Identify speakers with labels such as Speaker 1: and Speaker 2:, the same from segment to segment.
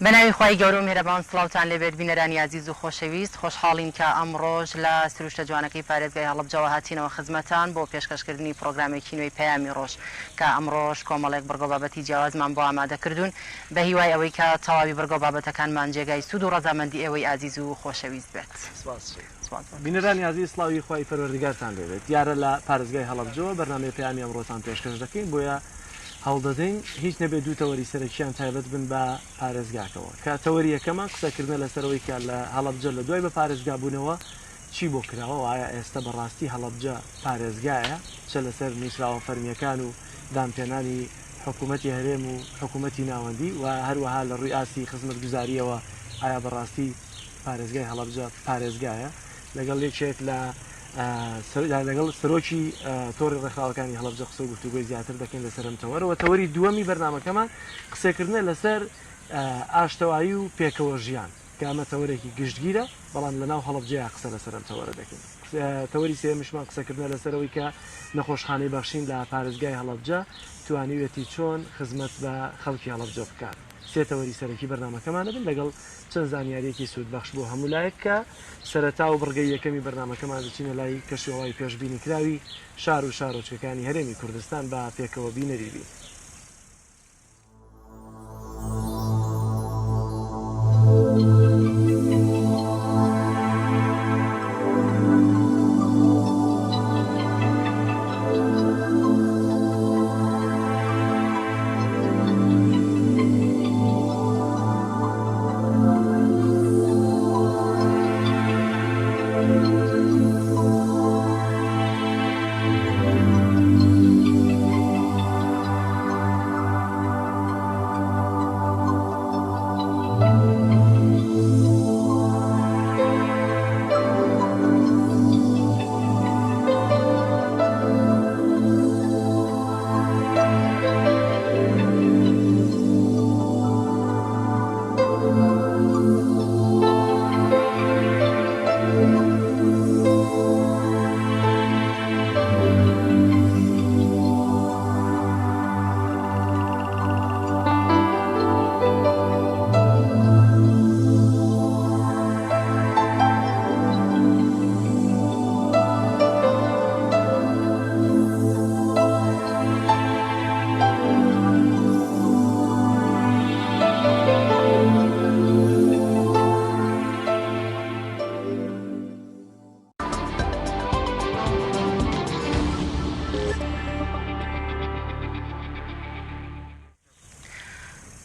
Speaker 1: بەناوی خی گەورە و میهرەبان سڵاوتان لێبێت بینەرانی عزیز و خۆشەویست خۆشحاڵین کە ئەمڕۆژ لە سروشتە جوانەکەی پارێزگای هەڵەبجەوە هاتینەوە خزمەتان بۆ پێشکەشکردنی پرۆگرامێکی نوێی پەیامی ڕۆژ کە ئەمڕۆژ کۆمەڵێک بەرگۆ بابەتی جیاوازمان بۆ ئامادەکردوون بە هیوای ئەوەی کە تەواوی بەرگۆ بابەتەکانمان جێگای سوود و ڕەزامەندی ئێوەی عزیز و خۆشەویست بێت.
Speaker 2: بینەرانی عزیز سڵاوی خی پەروەردگارتان لێبێت دیارە لە پارێزگای هەڵەبجەوە بەرنامەی پەیامی ئەمڕۆتان پێشکەش دەکەین بۆیە هەڵدەدەین هیچ نەبێت دوو تەوەری سەرەکیان تایبەت بن بە پارێزگاکەوە کە تەوەری یەکەمە قسەکردن لەسەرەوەی کە لە هەڵەبجە لە دوای بە پارێزگا بوونەوە چی بۆ کراوە ئایا ئێستا بەڕاستی هەڵەبجە پارێزگایە چە لەسەر نووسراوە فەرمیەکان و دامپێنانی حکوومەتی هەرێم و حکوومەتی ناوەندی و هەروەها لە ڕووی ئاسی خزمەتگوزاریەوە ئایا بەڕاستی پارێزگای هەڵەبجە پارێزگایە لەگەڵ یەکێک لەگەڵ سەرۆکی تۆڕی ڕێکخراوەکانی هەڵەبجە قسە و گفتوگوی زیاتر دەکەین لەسەرم تەوەرەوە تەوەری دووەمی بەرنامەکەمان قسەکردنە لەسەر ئاشتەوایی و پێکەوە ژیان کە ئەمە تەوەرێکی گشتگیرە بەڵام لەناو هەڵەبجەیە قسە لەسەرم تەوەرە دەکەین. تەوەری سێمیشمان قسەکردنە لەسەرەوەی کە نەخۆشخانەی بەخشین لە پارێزگای هەڵەبجە توانیوێتی چۆن خزمەت بە خەڵکی هەڵەبجە بکات. سێ تەوەری سەرەکی بەرنامەکەمانە بن لەگەڵ چەند زانیاریەکی سوودبەخش بۆ هەموو لایەک کە سەرەتا و بڕگەی یەکەمی بەرنامەکەمان دەچینە لای کەشوەوەی پێشبینی کراوی شار و شارۆچکەکانی هەرێمی کوردستان بە پێکەوە بینەریبی.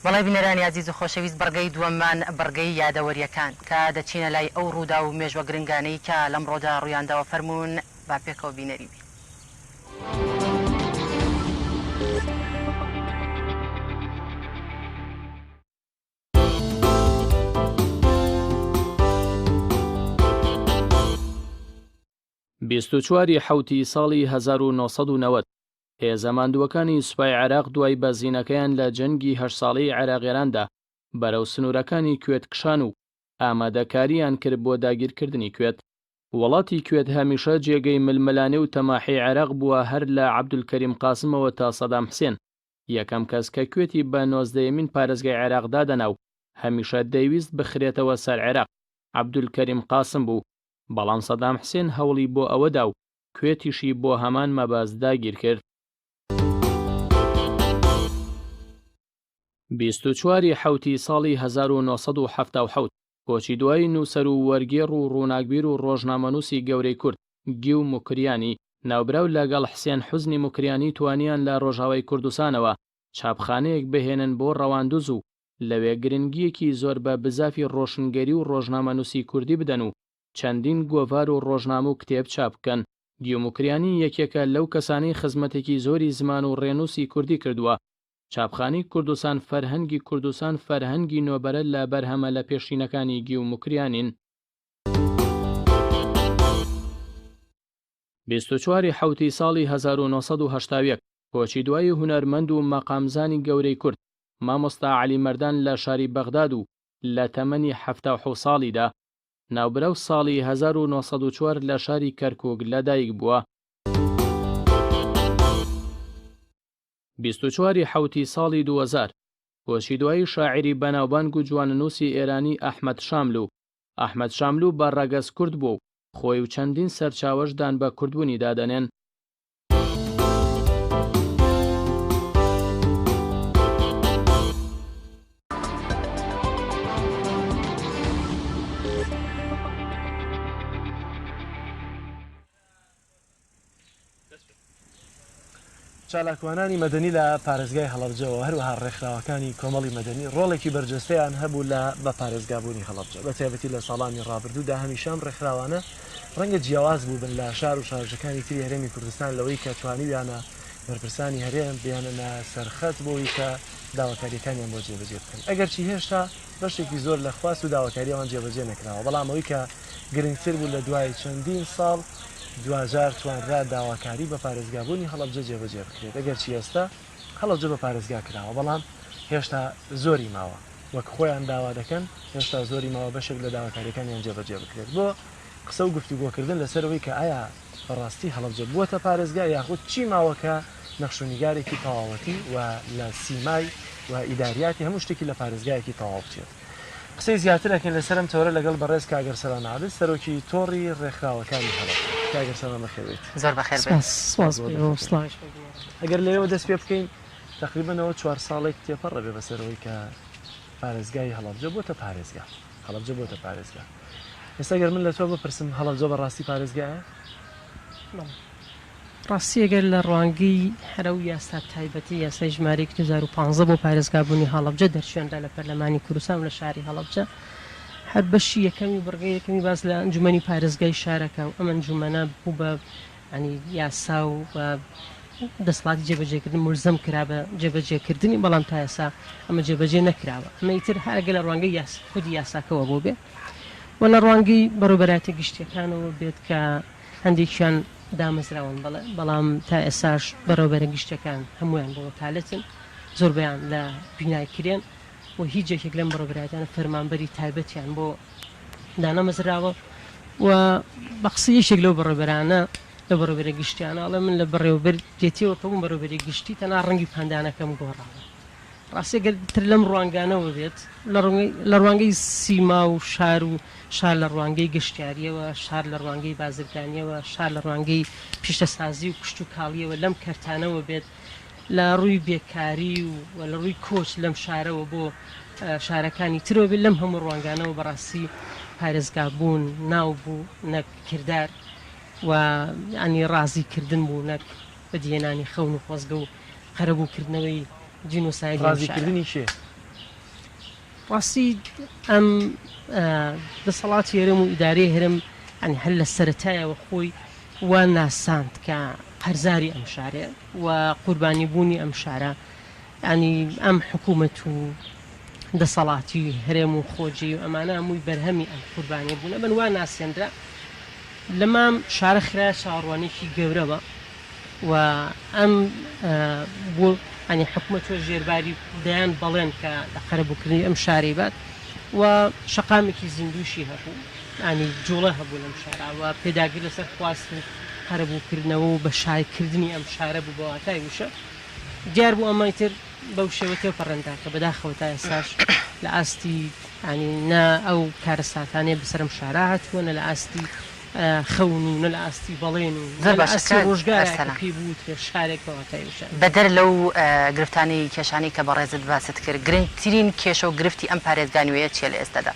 Speaker 1: بەڵای بینەرانی عزیز و خۆشەویست بەرگەی دووەممان بەرگەی یادەوەریەکان کە دەچینە لای ئەو ڕوودا و مێژوە گرنگانەی کە لەمڕۆدا ڕوویانداوە فەرمونون با پێکەوە بینەریبی.
Speaker 3: بیست و چواری حوتی ساڵی 1990 هێزە ماندووەکانی سوپای عێراق دوای بەزینەکەیان لە جەنگی 8 ساڵەی عێراقیێراندا بەرەو سنوورەکانی کوێت کشان و ئامادەکاریان کرد بۆ داگیرکردنی کوێت. وڵاتی کوێت هەمیشە جێگەی ململانێ و تەماحی عێراق بووە هەر لە عەبدولکەریم قاسمەوە تا سەدام حوسێن یەکەم کەس کە کوێتی بە 19یەمین پارێزگای عێراقدا دەنا و هەمیشە دەیویست بخرێتەوە سەر عێراق عەبدولکەریم قاسم بوو، بەڵام سەدام حوسێن هەوڵی بۆ ئەوەدا و کوێتیشی بۆ هەمان مەبەست داگیر کرد. 24 حوتی ساڵی 1970 کۆچی دوای نووسەر و وەرگێڕ و ڕووناکبیر و ڕۆژنامەنووسی گەورەی کورد گیو موکریانی ناوبراو لەگەڵ حسێن حوزنی موکریانی توانیان لە ڕۆژاوای کوردستانەوە چاپخانەیەک بهێنن بۆ ڕەواندوز و لەوێ گرنگیەکی زۆر بە بزافی ڕۆشنگەری و ڕۆژنامەنووسی کوردی بدەن و چەندین گۆڤار و ڕۆژنامە و کتێب چاپ بکەن. گیو موکریانی یەکێکە لەو کەسانی خزمەتێکی زۆری زمان و ڕێنووسی کوردی کردووە. چاپخانی کوردستان فەرهەنگی کوردستان فەرهەنگی نۆبەرە لە بەرهەمە لە پێشینەکانی گیو موکریانین. 24 حوتی ساڵی 1970 کۆچی دوای هونەرمەند و مەقامزانی گەورەی کورد مامۆستا عەلی مەردان لە شاری بەغداد و لە تەمەنی 77 ساڵیدا ناوبرەو ساڵی 1904 لە شاری کەرکووک لەدایک بووە. 24 حوتی ساڵی 2000 کۆچی دوایی شاعری بەناوبانگ و جواننووسی ئێرانی ئەحمەد شاملو ئەحمەد شاملو بە ڕەگەز کورد بوو خۆی و چەندین سەرچاوەشدان بە کوردبوونی دادەنێن.
Speaker 2: چالاکوانانی مەدەنی لە پارێزگای هەڵەبجەوە هەروەها ڕێکخراوەکانی کۆمەڵی مەدەنی ڕۆڵێکی بەرجەستەیان هەبوو لە بە پارێزگابوونی هەڵەبجە بە تایبەتی لە ساڵانی ڕابردوودا هەمیشەم ڕێکخراوانە ڕەنگە جیاواز بوو بن لە شار و شارژەکانی تری هەرێمی کوردستان لەوەی کە توانیویانە بەرپرسانی هەرێم بیانە سەرخەت بۆی کە داواکاریەکانیان بۆ جێبەجێ بکەن ئەگەرچی هێشتا بەشێکی زۆر لە خواست و داواکاریەوان جێبەجێ نەکراوە بەڵام ئەوەی کە گرنگتر بوو لە دوای چەندین ساڵ دوجار توانرا داواکاری بە پارێزگابوونی هەڵەبجە جێبەجێ بکرێت ئەگەرچی ئێستا هەڵەبجە بە پارێزگا کراوە بەڵام هێشتا زۆری ماوە وەک خۆیان داوا دەکەن هێشتا زۆری ماوە بەشێک لە داواکاریەکانیان جێبەجێ بکرێت بۆ قسە و گفتوگۆکردن لەسەرەوەی کە ئایا بەڕاستی هەڵەبجە بووەتە پارێزگا یاخود چی ماوەکە نەخشوونیگارێکی تەواوەتی و لە سیمای و ئیداریاتی هەموو شتێکی لە پارێزگایەکی تەواو بچێت قسەی زیاترەکەن لەسەرم تەورە لەگەڵ بەڕێز کاگەر سەران عادل سەرۆکی تۆڕی ڕێکخراوەکانی هەڵەبجە کاگەر سەران بەخێوێت
Speaker 1: زۆر بەخێر بێت.
Speaker 2: ئەگەر لێەوە دەست پێ بکەین تقریبانەوە 4 ساڵێک تێپەڕە بێ بەسەرەوەی کە پارێزگای هەڵەبجە بۆتە پارێزگا هەڵەبجە بۆتە پارێزگا ئێستا گەر من لە تۆ بپرسم هەڵەبجە بەڕاستی پارێزگایە؟
Speaker 4: ڕاستی ئەگەر لە ڕوانگەی هەرە و یاستا تایبەتی یاسای ژمارەی 2015 بۆ پارێزگابوونی هەڵەبجە دەرچێنرا لە پەرلەمانی کوردستان و لە شاری هەڵەبجە هەر بەشی یەکەمی بڕگەی یەکەمی باز لە ئەنجومەنی پارێزگای شارەکە و ئەمە ئەنجومەنە بوو بە ینی یاسا و دەسەڵاتی جێبەجێکردن ملزەم کرا بە جێبەجێکردنی بەڵام تا ئێستا ئەمە جێبەجێ نەکراوە ئەمە ئیتر هەرگە لە ڕوانگەی خودی یاساکەوە بۆ بێ و لە ڕوانگەی بەڕێوەبەراتی گشتیەکانەوە بێت کە هەندێکیان دامەزراون بەڵام تا ئێساش بەڕێوەبەرە گشتەکان هەمویان بۆ وەکالەتن زۆربیان لە بینایکرێن و هیچ جێکێک لەم بەڕێوەبەراتیانە فەرمانبەری تایبەتیان بۆ دانەمەزراوە و بە قسەیەشێک لەو بەڕێوەبەرانە لە بەڕێوەبەرە گشتیانەڵە من لە بەڕێوەبەر دێتیەوە کە بووم بەڕێوەبەری گشتی تەنها ڕەنگی پاندانەکەم گۆڕاوە ڕاستی گەرتر لەم ڕوانگانەوە بێت لە ڕوانگەی سیما و شار لە ڕوانگەی گشتیاریەوە شار لە ڕوانگەی بازرگانیەوە شار لە ڕوانگەی پیشتەسازی و کشت و کاڵیەوە لەم کەرتانەوە بێت لە ڕووی بێکاری و لە ڕووی کۆچ لەم شارەوە بۆ شارەکانی ترەوە بێت لەم هەموو ڕوانگانەوە بەڕاستی پارێزگابوون ناو بوو نەک کردار و ینی ڕازیکردن بوو نەک بەدیێنانی خەون و خۆزگە و قەرەبووکردنەوەی جینۆساید
Speaker 2: ڕازیکردنی شێ
Speaker 4: ڕاستی ئەم دەسەڵاتی هەرێم و ئیدارەی هەرێم ینی هەر لە سەرەتایەوە خۆی وا ناساند کە هەرزاری ئەم شارێ و قوربانی بوونی ئەم شارە ینی ئەم حکوومەت و دەسەڵاتی هەرێم و خۆجی و ئەمانە هەمووی بەرهەمی ئەم قوربانی بوونە بن وا ناسێنرا لەمام شارە خرا چاڕوانێکی گەورەوە و ئەم بۆ ئەنی حکوومەتۆ ژێرباری دەیان بەڵێن کە لە قەرەبووکردنی ئەم شارەی بات و شەقامێکی زیندوشی هەبوو ئەنی جوڵە هەبوو لەم شارەوە پێداگیر لەسەر خواست قەرەبووکردنەوە و بە شایکردنی ئەم شارە بوو بە واتای وشە دیار بوو ئەمەتر بەو شێوەتێ پەڕەندا کە بەداخەوە تا ئێستاش لە ئاستی ینی نا ئەو کارە ساتانێ بەسەرم شارە هاتووە نە لە ئاستی خەون و نە لە ئاستی بەڵێن و ڕۆژگارپی بوو شارێک بەواتایشە
Speaker 1: بەدەر لەو گرفتانی کێشانی کە بەڕێزت باست کرد گرنگترین کێشە و گرفتی ئەم پارێزگانیوەیە چیە لە ئێستادا؟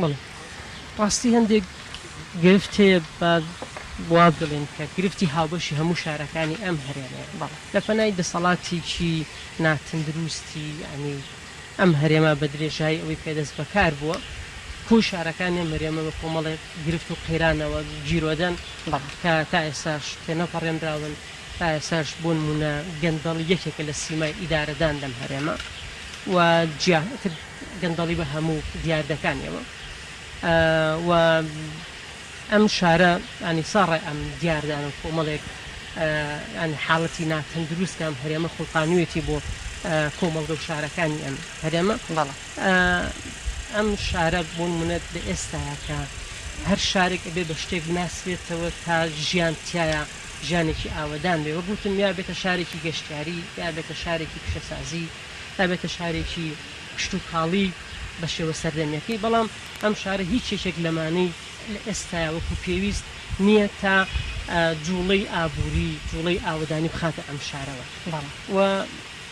Speaker 4: بڵێ ڕاستی هەندێک گرفت هەیە وا بڵێن کە گرفتی هاوبەشی هەموو شارەکانی ئەم هەرێمە لە پەنای دەسەڵاتێکی ناتەندروستی ینی ئەم هەرێمە بە درێژایی ئەوەی پێدەست بەکار بووە کۆی شارەکانی مەرێمە بە کۆمەڵێک گرفت و قەیرانەوە گیرۆدەن کە تا ئێساش تێنەپەڕێنراون تا ئێساش بۆ نمونە گەندەڵی یەکێکە لە سیمای ئیدارەدان لەم هەرێمە و جیاتر گەندەڵی بە هەموو دیاردەکانیەوە و ئەم شارە ینی ساڕێ ئەم دیاردان و کۆمەڵێک ئەن حاڵەتی ناتەندروست ئەم هەرێمە خوڵقانوێتی بۆ کۆمەڵگە و شارەکانی ئەم هەرێمە ئەم شارە بۆ نمونەت لە ئێستاکە هەر شارێک ئەبێ بە شتێک بناسبێتەوە تا ژیانتیایە ژیانێکی ئاوەدان بێ وەگوتم یا بێتە شارێکی گەشتیاری یا بێتە شارێکی پیشەسازی تابێتە شارێکی کشت و کاڵی بە شێوە سەردەمیەکەی بەڵام ئەم شارە هیچ شێشێک لەمانەی لە ئێستا وەکو پێویست نییە تا جوڵەی ئابووری جوڵەی ئاودانی بخاتە ئەم شارەوە و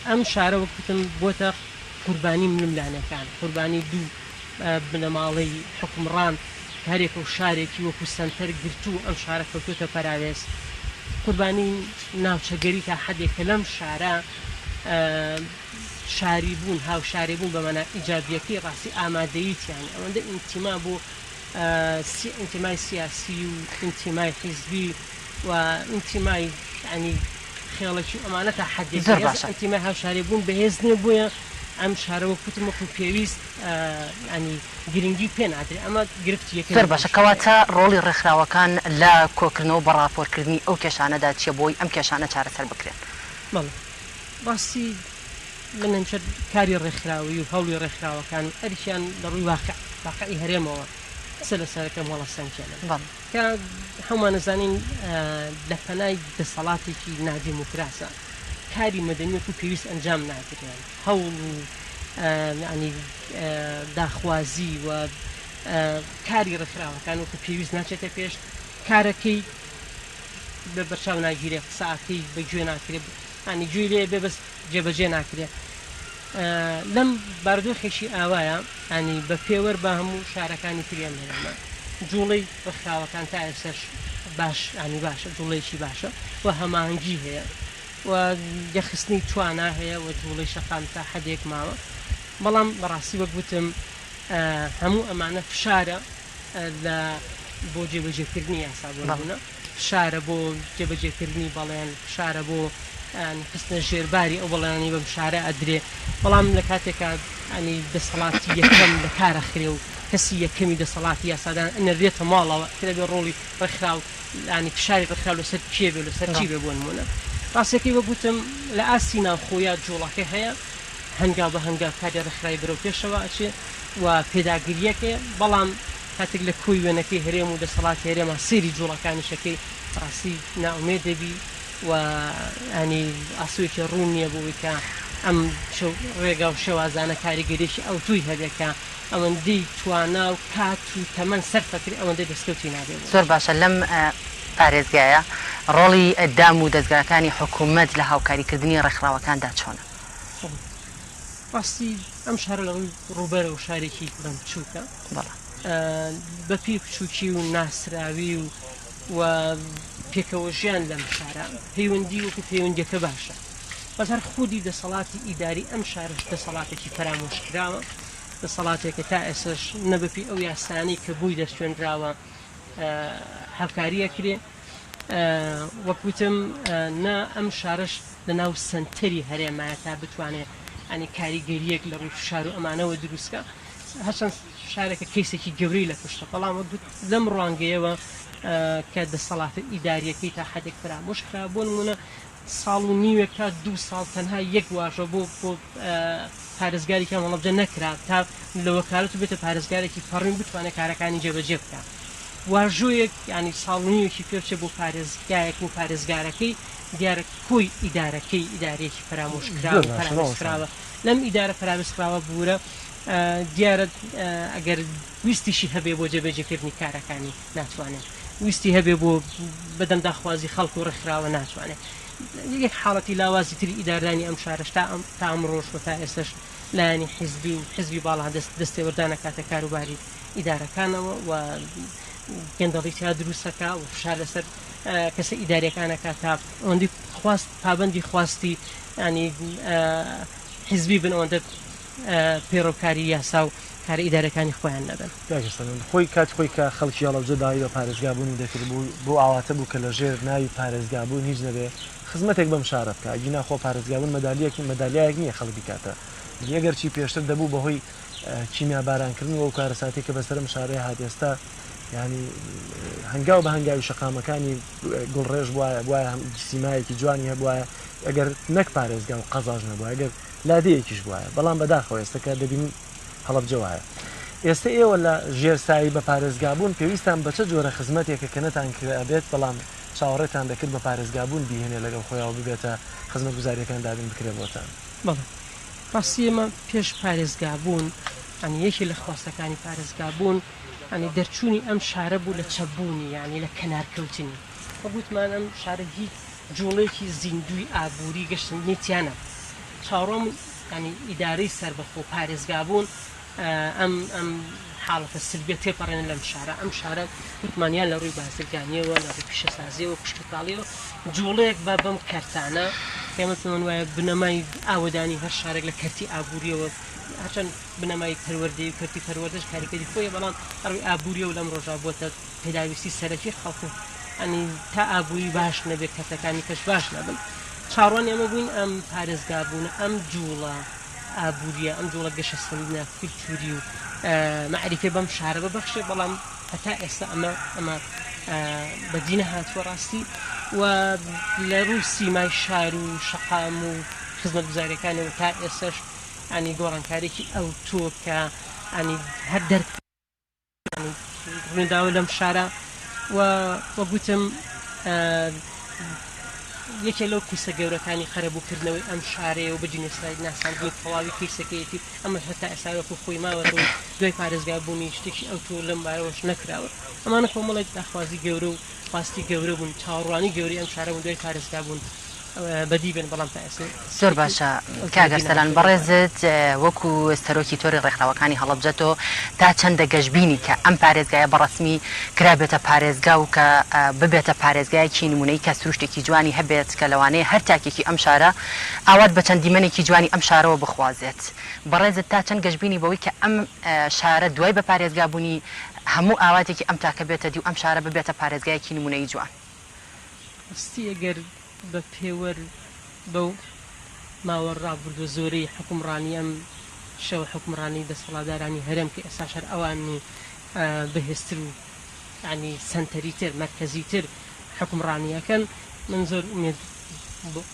Speaker 4: ئەم شارە وەکوتم بۆتە قوربانی ململانەکان قوربانی دوو بنەماڵەی حکومڕان هەرێک و شارێکی وەکو سنتەر گرتو ئەم شارە کەوتۆتە پەراوێز قوربانی ناوچەگەری تا حەدێکە لەم شارە شاری بوون هاو شاری بوون بەمەنە ئیجابیەکەی ڕاستی ئامادەییتیان ئەوەندە ئینتیما بۆ ئینتیمای سیاسی و ئینتیمای حیزبی و ئینتیمای ینی خێڵێکی ئەمانە تا حەدێک ئینتیمای هاو شاری بوون بەهێز نییە بووە ئەم شارەوە کوتم وەکو پێویست ینی گرنگی پێ نادرێت ئەمە گرفتی
Speaker 1: زۆر باشە کەواتە ڕۆڵی ڕێکخراوەکان لە کۆکردنەوە بە ڕاپۆرتکردنی ئەو کێشانەدا چیە بۆی ئەم کێشانە چارەسەر بکرێن
Speaker 4: بەڵێ ڕاستی من کاری ڕێکخراوی و هەوڵی ڕێکخراوەکان ئەریشیان لەڕووی واقعی هەرێمەوە سە لەسەرەکەم وەڵە سنگێنە کە هەمومان نەزانین لە پەنای دەسەڵاتێکی نادیموکراسە کاری مەدەنیەت و پێویست ئەنجام ناکرێن هەوڵ ینی داخوازی و کاری ڕێکخراوەکان وەکو پێویست ناچێتە پێش کارەکەی بە بەرچاو ناگیرێ قسەکەی بەگوێ ناکرێت ینی گوێ لێ بێ بەس جێبەجێ ناکرێت لەم بارودۆخێکی ئاوایە ینی بە پێوەەر بە هەموو شارەکانی تریان لێرەمە جوڵەی ڕێکخراوەکان تا ئێسش باش ینی باشە جوڵەیەکی باشە و هەمانگی هەیە و یەخستنی توانە هەیە و جوڵی شەقام تا حەدێک ماوە بەڵام بەڕاستی وەگوتم هەموو ئەمانە فشارە لە بۆ جێبەجێکردنی یاسابوونە فشارە بۆ جێبەجێکردنی بەڵێن فشارە بۆ خستنە ژێرباری ئەو بەڵێنانی بەم شارە ئەدرێ بەڵام لە کاتێکا ئەنی دەسەڵاتی یەکەم لە کارەخرێ و کەسی یەکەمی دەسەڵاتی یاسادان ئەنەرێتە ماڵەوە کە ڕۆڵی ڕێکخراو ینی فشاری ڕێکخراو لەسەر کێ بێ لەسەر چی بێ بۆ نمونە ڕاستەکەی وەگوتم لە ئاسی ناوخۆیە جوڵەکە هەیە هەنگا بە هەنگا کاری ڕێکخراوی بەرەو پێشەوە ئەچێ و پێداگیریەکەیە بەڵام کاتێک لە کۆی وێنەکەی هەرێم و دەسەڵاتی هەرێمە سێری جوڵەکانیشەکەی ڕاستی ناومێ دەبی و ینی ئاسوێکی ڕوون نییە بۆی کە ئەم ڕێگا و شێوازانە کاریگەریشی ئەو توی هەبێکە ئەوەندەی توانە و کات و تەمەەن سەرفەکری ئەوەندەی دەستکەوتی نابێت
Speaker 1: زۆر باشە لەم پارێزگایە ڕۆڵی دام و دەستگاکانی حکوومەت لە هاوکاریکردنی ڕێکخراوەکاندا چۆنە
Speaker 4: ڕاستی ئەم شارە لە ڕووبەرە و شارێکی بەم بچووکە بەپی بچووکی و ناسراوی و پێکەوە ژیان لەم شارە پەیوەندی وەکو پەیوەندیەکە باشە بەس هەر خودی دەسەڵاتی ئیداری ئەم شارش دەسەڵاتێکی فەرامۆشکراوە دەسەڵاتێکە تا ئێسش نەبپی ئەو یاسانی کە بووی دەستێنراوە هەفکاریە کرێ وەکوتم نا ئەم شارش لە ناو سنتەری هەرێمایە تا بتوانێت ئەنی کاریگەریەک لە ڕووی فشار و ئەمانەوە دروستکە هەرچەند شارێکە کەیسێکی گەوری لە پشتە بەڵام لەم ڕوانگەیەوە کە دەسەڵاتە ئیداریەکەی تا حەدێک فرامۆشکرا بۆ نمونە ساڵ و نیوێکە 2 ساڵ تەنها یەک واشە بۆ پارێزگارێکی وەڵەبجە نەکرا تا لە وەکالەت و بێتە پارێزگارێکی فەڕین بتوانێت کارەکانی جێبەجێ بکات واژۆیەک ینی ساڵ نیوێکی پێچێ بۆ پارێزگایەک و پارێزگارەکەی دیارە کۆی ئیدارەکەی ئیدارێکی فرامۆشکراوە لەم ئیدارە فرامۆشکراوە بوورە دیارە ئەگەر ویستیشی هەبێ بۆ جێبەجێکردنی کارەکانی ناتوانێت ویستی هەبێ بۆ بەدەم داخوازی خەڵک و ڕێکخراوە ناتوانێت یەک حاڵەتی لاوازی تری ئیدارانی ئەم شارش تا ئەم ڕۆژ و تا ئێستش لایەنی حیزبی و حیزبی باڵا دەستێوەردانە کاتە کاروباری ئیدارەکانەوە و گەندەڵی تا دروستەکە و فشار لەسەر کەسە ئیداریەکانەکە تا ئەوەندی خواست پابەندی خواستی ینی حیزبی بن ئەوەندە پێڕۆکاری یاسا و کارە ئیدارەکانی خۆیان نەبن
Speaker 2: خۆی کات خۆی کە خەڵکی هەڵەبجە داوای بە پارێزگابوونی دەکرد بۆ ئاواتە بوو کە لە ژێر ناوی پارێزگابوون هیچ نەبێ خزمەتێک بەم شارە بکە ئەگینا خۆ پارێزگابوون مەدالیایەک نییە خەڵک بکاتە ئەگەر چی پێشتر دەبوو بەهۆی چیمیا بارانکردن و کارەساتی کە بەسەرم شارەیە هات ئێستا ینی هەنگاو بە هەنگاوی شەقامەکانی گوڵڕێژ وایە سیمایەکی جوانی هەبواە ئەگەر نەک پارێزگا و قەزاژ نەبووە ئەگەر لادەیەکیش وایە بەڵام بەداخەوە ئێستاکە دەبین هەڵەبجە وایە ئێستا ئێوە لە ژێرسایی بە پارێزگابوون پێویستان بە چه جۆرە خزمەتێکە کە نەتان کرابێت بەڵام چاوەڕێتان دەکرد بە پارێزگابوون بهێنێ لەگەڵ خۆیاوە ببێتە خزمەت گوزاریەکان دابین بکرێت بۆتان
Speaker 4: ڕاستی ئێمە پێش پارێزگابوون ئەنی یەکی لە خواستەکانی پارێزگابوون ئەنی دەرچوونی ئەم شارە بوو لە چەبوونی یعنی لە کەنارکەوتنی وەگوتمان ئەم شارە هیچ جوڵێکی زیندوی ئابووری گەشتنی تیانە چاڕۆم ینی ئیدارەی سەربەخۆ پارێزگابوون ئەم حاڵەتە سلبێ تێپەڕێن لەم شارە ئەم شارە وتمانیان لە ڕووی بازرگانیەوە لە ڕووی پیشەسازیەوە پشتتاڵیەوە جوڵەیەک بە بەم کارتانە قیامەتمان وایە بنەمای ئاوەدانی هەر شارێک لە کەرتی ئابوووریەوە هەرچەند بنەمای پەروەردەی و کەرتی پەروەردەش کاریکەری خۆیە بەڵام ڕووی ئابوووریە و لەم ڕۆژا بووە پێداویستی سەرەکی خەڵکو ئەنی تا ئابووری باش نەبێت کەسەکانی کەش باش نەبن چاڕوان ئێمە بووین ئەم پارێزگابوون ئەم جوڵە ئابوووریە ئەم جوڵە گەشەسەندە کولتوری و معریفێ بەم شارە ببەخشێ بەڵام هەتا ئێستا ئەمە بەدینە هاتووە ڕاستی و لە ڕووی سیمای شار و شەقام و خزمەت گوزاریەکانەوە تا ئێستاش ئەنی گۆڕانکارێکی ئەو تۆ کە ئەنی هەر دەرک ڕوونداوە لەم شارە وەگوتم یەکێ لەو کوسە گەورەکانی خەرەبووکردنەوەی ئەم شارەیە و بەجینێسای ناساندنی تەواوی کیسەکەیەتی ئەمە هەتا ئێساوەکو خۆی ماوە دوای پارێزگا بوونی شتێکی ئەو تۆ لەم بارەوەش نەکراوە ئەمانە کۆمەڵێک داخوازی گەورە و خواستی گەورە بوون چاوەڕوانی گەوری ئەم شارە بوون دوای پارێزگا بوون بەدی بن بەڵام تا ئێستا
Speaker 1: زۆر باشە کاگەرسەلان بەڕێزت وەکو سەرۆکی تۆری ڕێکخراوەکانی هەڵەبجەتەوە تا چەندە گەشتبینی کە ئەم پارێزگایە بەڕەسمی کرابێتە پارێزگا و کە ببێتە پارێزگایەکی نمونەی کە سروشتێکی جوانی هەبێت کە لەوانەیە هەر تاکێکی ئەم شارە ئاوات بە چەندیمەنێکی جوانی ئەم شارەوە بخوازێت بەڕێزت تا چەند گەشتبینی بەوەی کە ئەم شارە دوای بە پارێزگا بوونی هەموو ئاواتێکی ئەم تاکە بێتە دی و ئەم شارە ببێتە پارێزگایەکی نمونەی جوان
Speaker 4: بە پێوەر بەو ماوە ڕابردووە زۆرەی حکومڕانی ئەم شەو حکومڕانی دەسەڵاتدارانی هەرێم کە ئێستا شەر ئەوانی بەهێزتر و ینی سنتەریتر مەرکەزیتر حکومڕانیەکەن من زۆر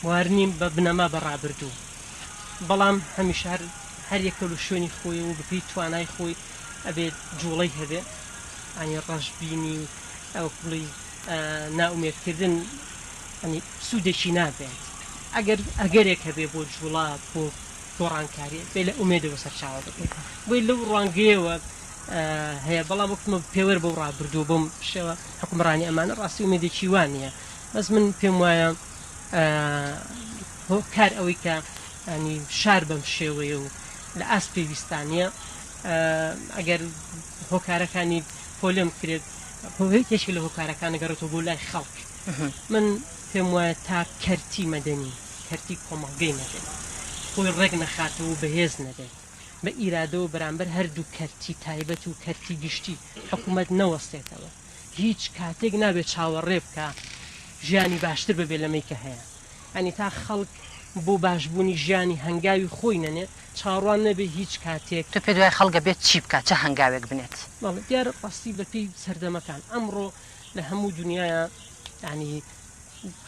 Speaker 4: وارنیم بە بنەما بەڕابردوو بەڵام هەمیشە هەر یەکە و شوێنی خۆی و بپی توانای خۆی ئەبێت جوڵەی هەبێ ئەنی ڕەشببینی و ئەو کوڵی ناومێدکردن ئەنی سوودێکی نابێت ئەگەرێک هەبێ بۆ جوڵا بۆ گۆڕانکاری بێ لە ئومێدەوە سەرچاوە بکەیت بۆی لەو ڕوانگەیەوە هەیە بەڵام وەکتمە پێوەەر بەو ڕابردوو بۆم شێوە حکومڕانی ئەمانە ڕاستی ئومێدێکی وانە بەس من پێم وایە کار ئەوەی کە ینی شار بەم شێوەیە و لە ئاست پێویستانیە ئەگەر هۆکارەکانی پۆلم کرێت هێشی لە هۆکارەکانە گەڕێتەوە بۆ لای خەڵک من پێم وایە تا کەرتی مەدەنی کەرتی کۆمەڵگەی نەبێت خۆی ڕێک نەخاتەوە و بەهێز نەبێت بە ئیرادەوە بەرامبەر هەردوو کەرتی تایبەت و کەرتی گشتی حکوومەت نەوەستێتەوە هیچ کاتێک نابێت چاوەڕێ بکە ژیانی باشتر ببێت لەمەی کە هەیە ئەنی تا خەڵک بۆ باشبوونی ژیانی هەنگاوی خۆی نەنێت چاڕوان نەبێت هیچ کاتێک
Speaker 1: تۆ پێ دوای خەڵگە بێت چی بکات چه هەنگاوێک بنێت
Speaker 4: دیارە ڕاستی بەپێی سەردەمەکان ئەمڕۆ لە هەموو دنیاە ینی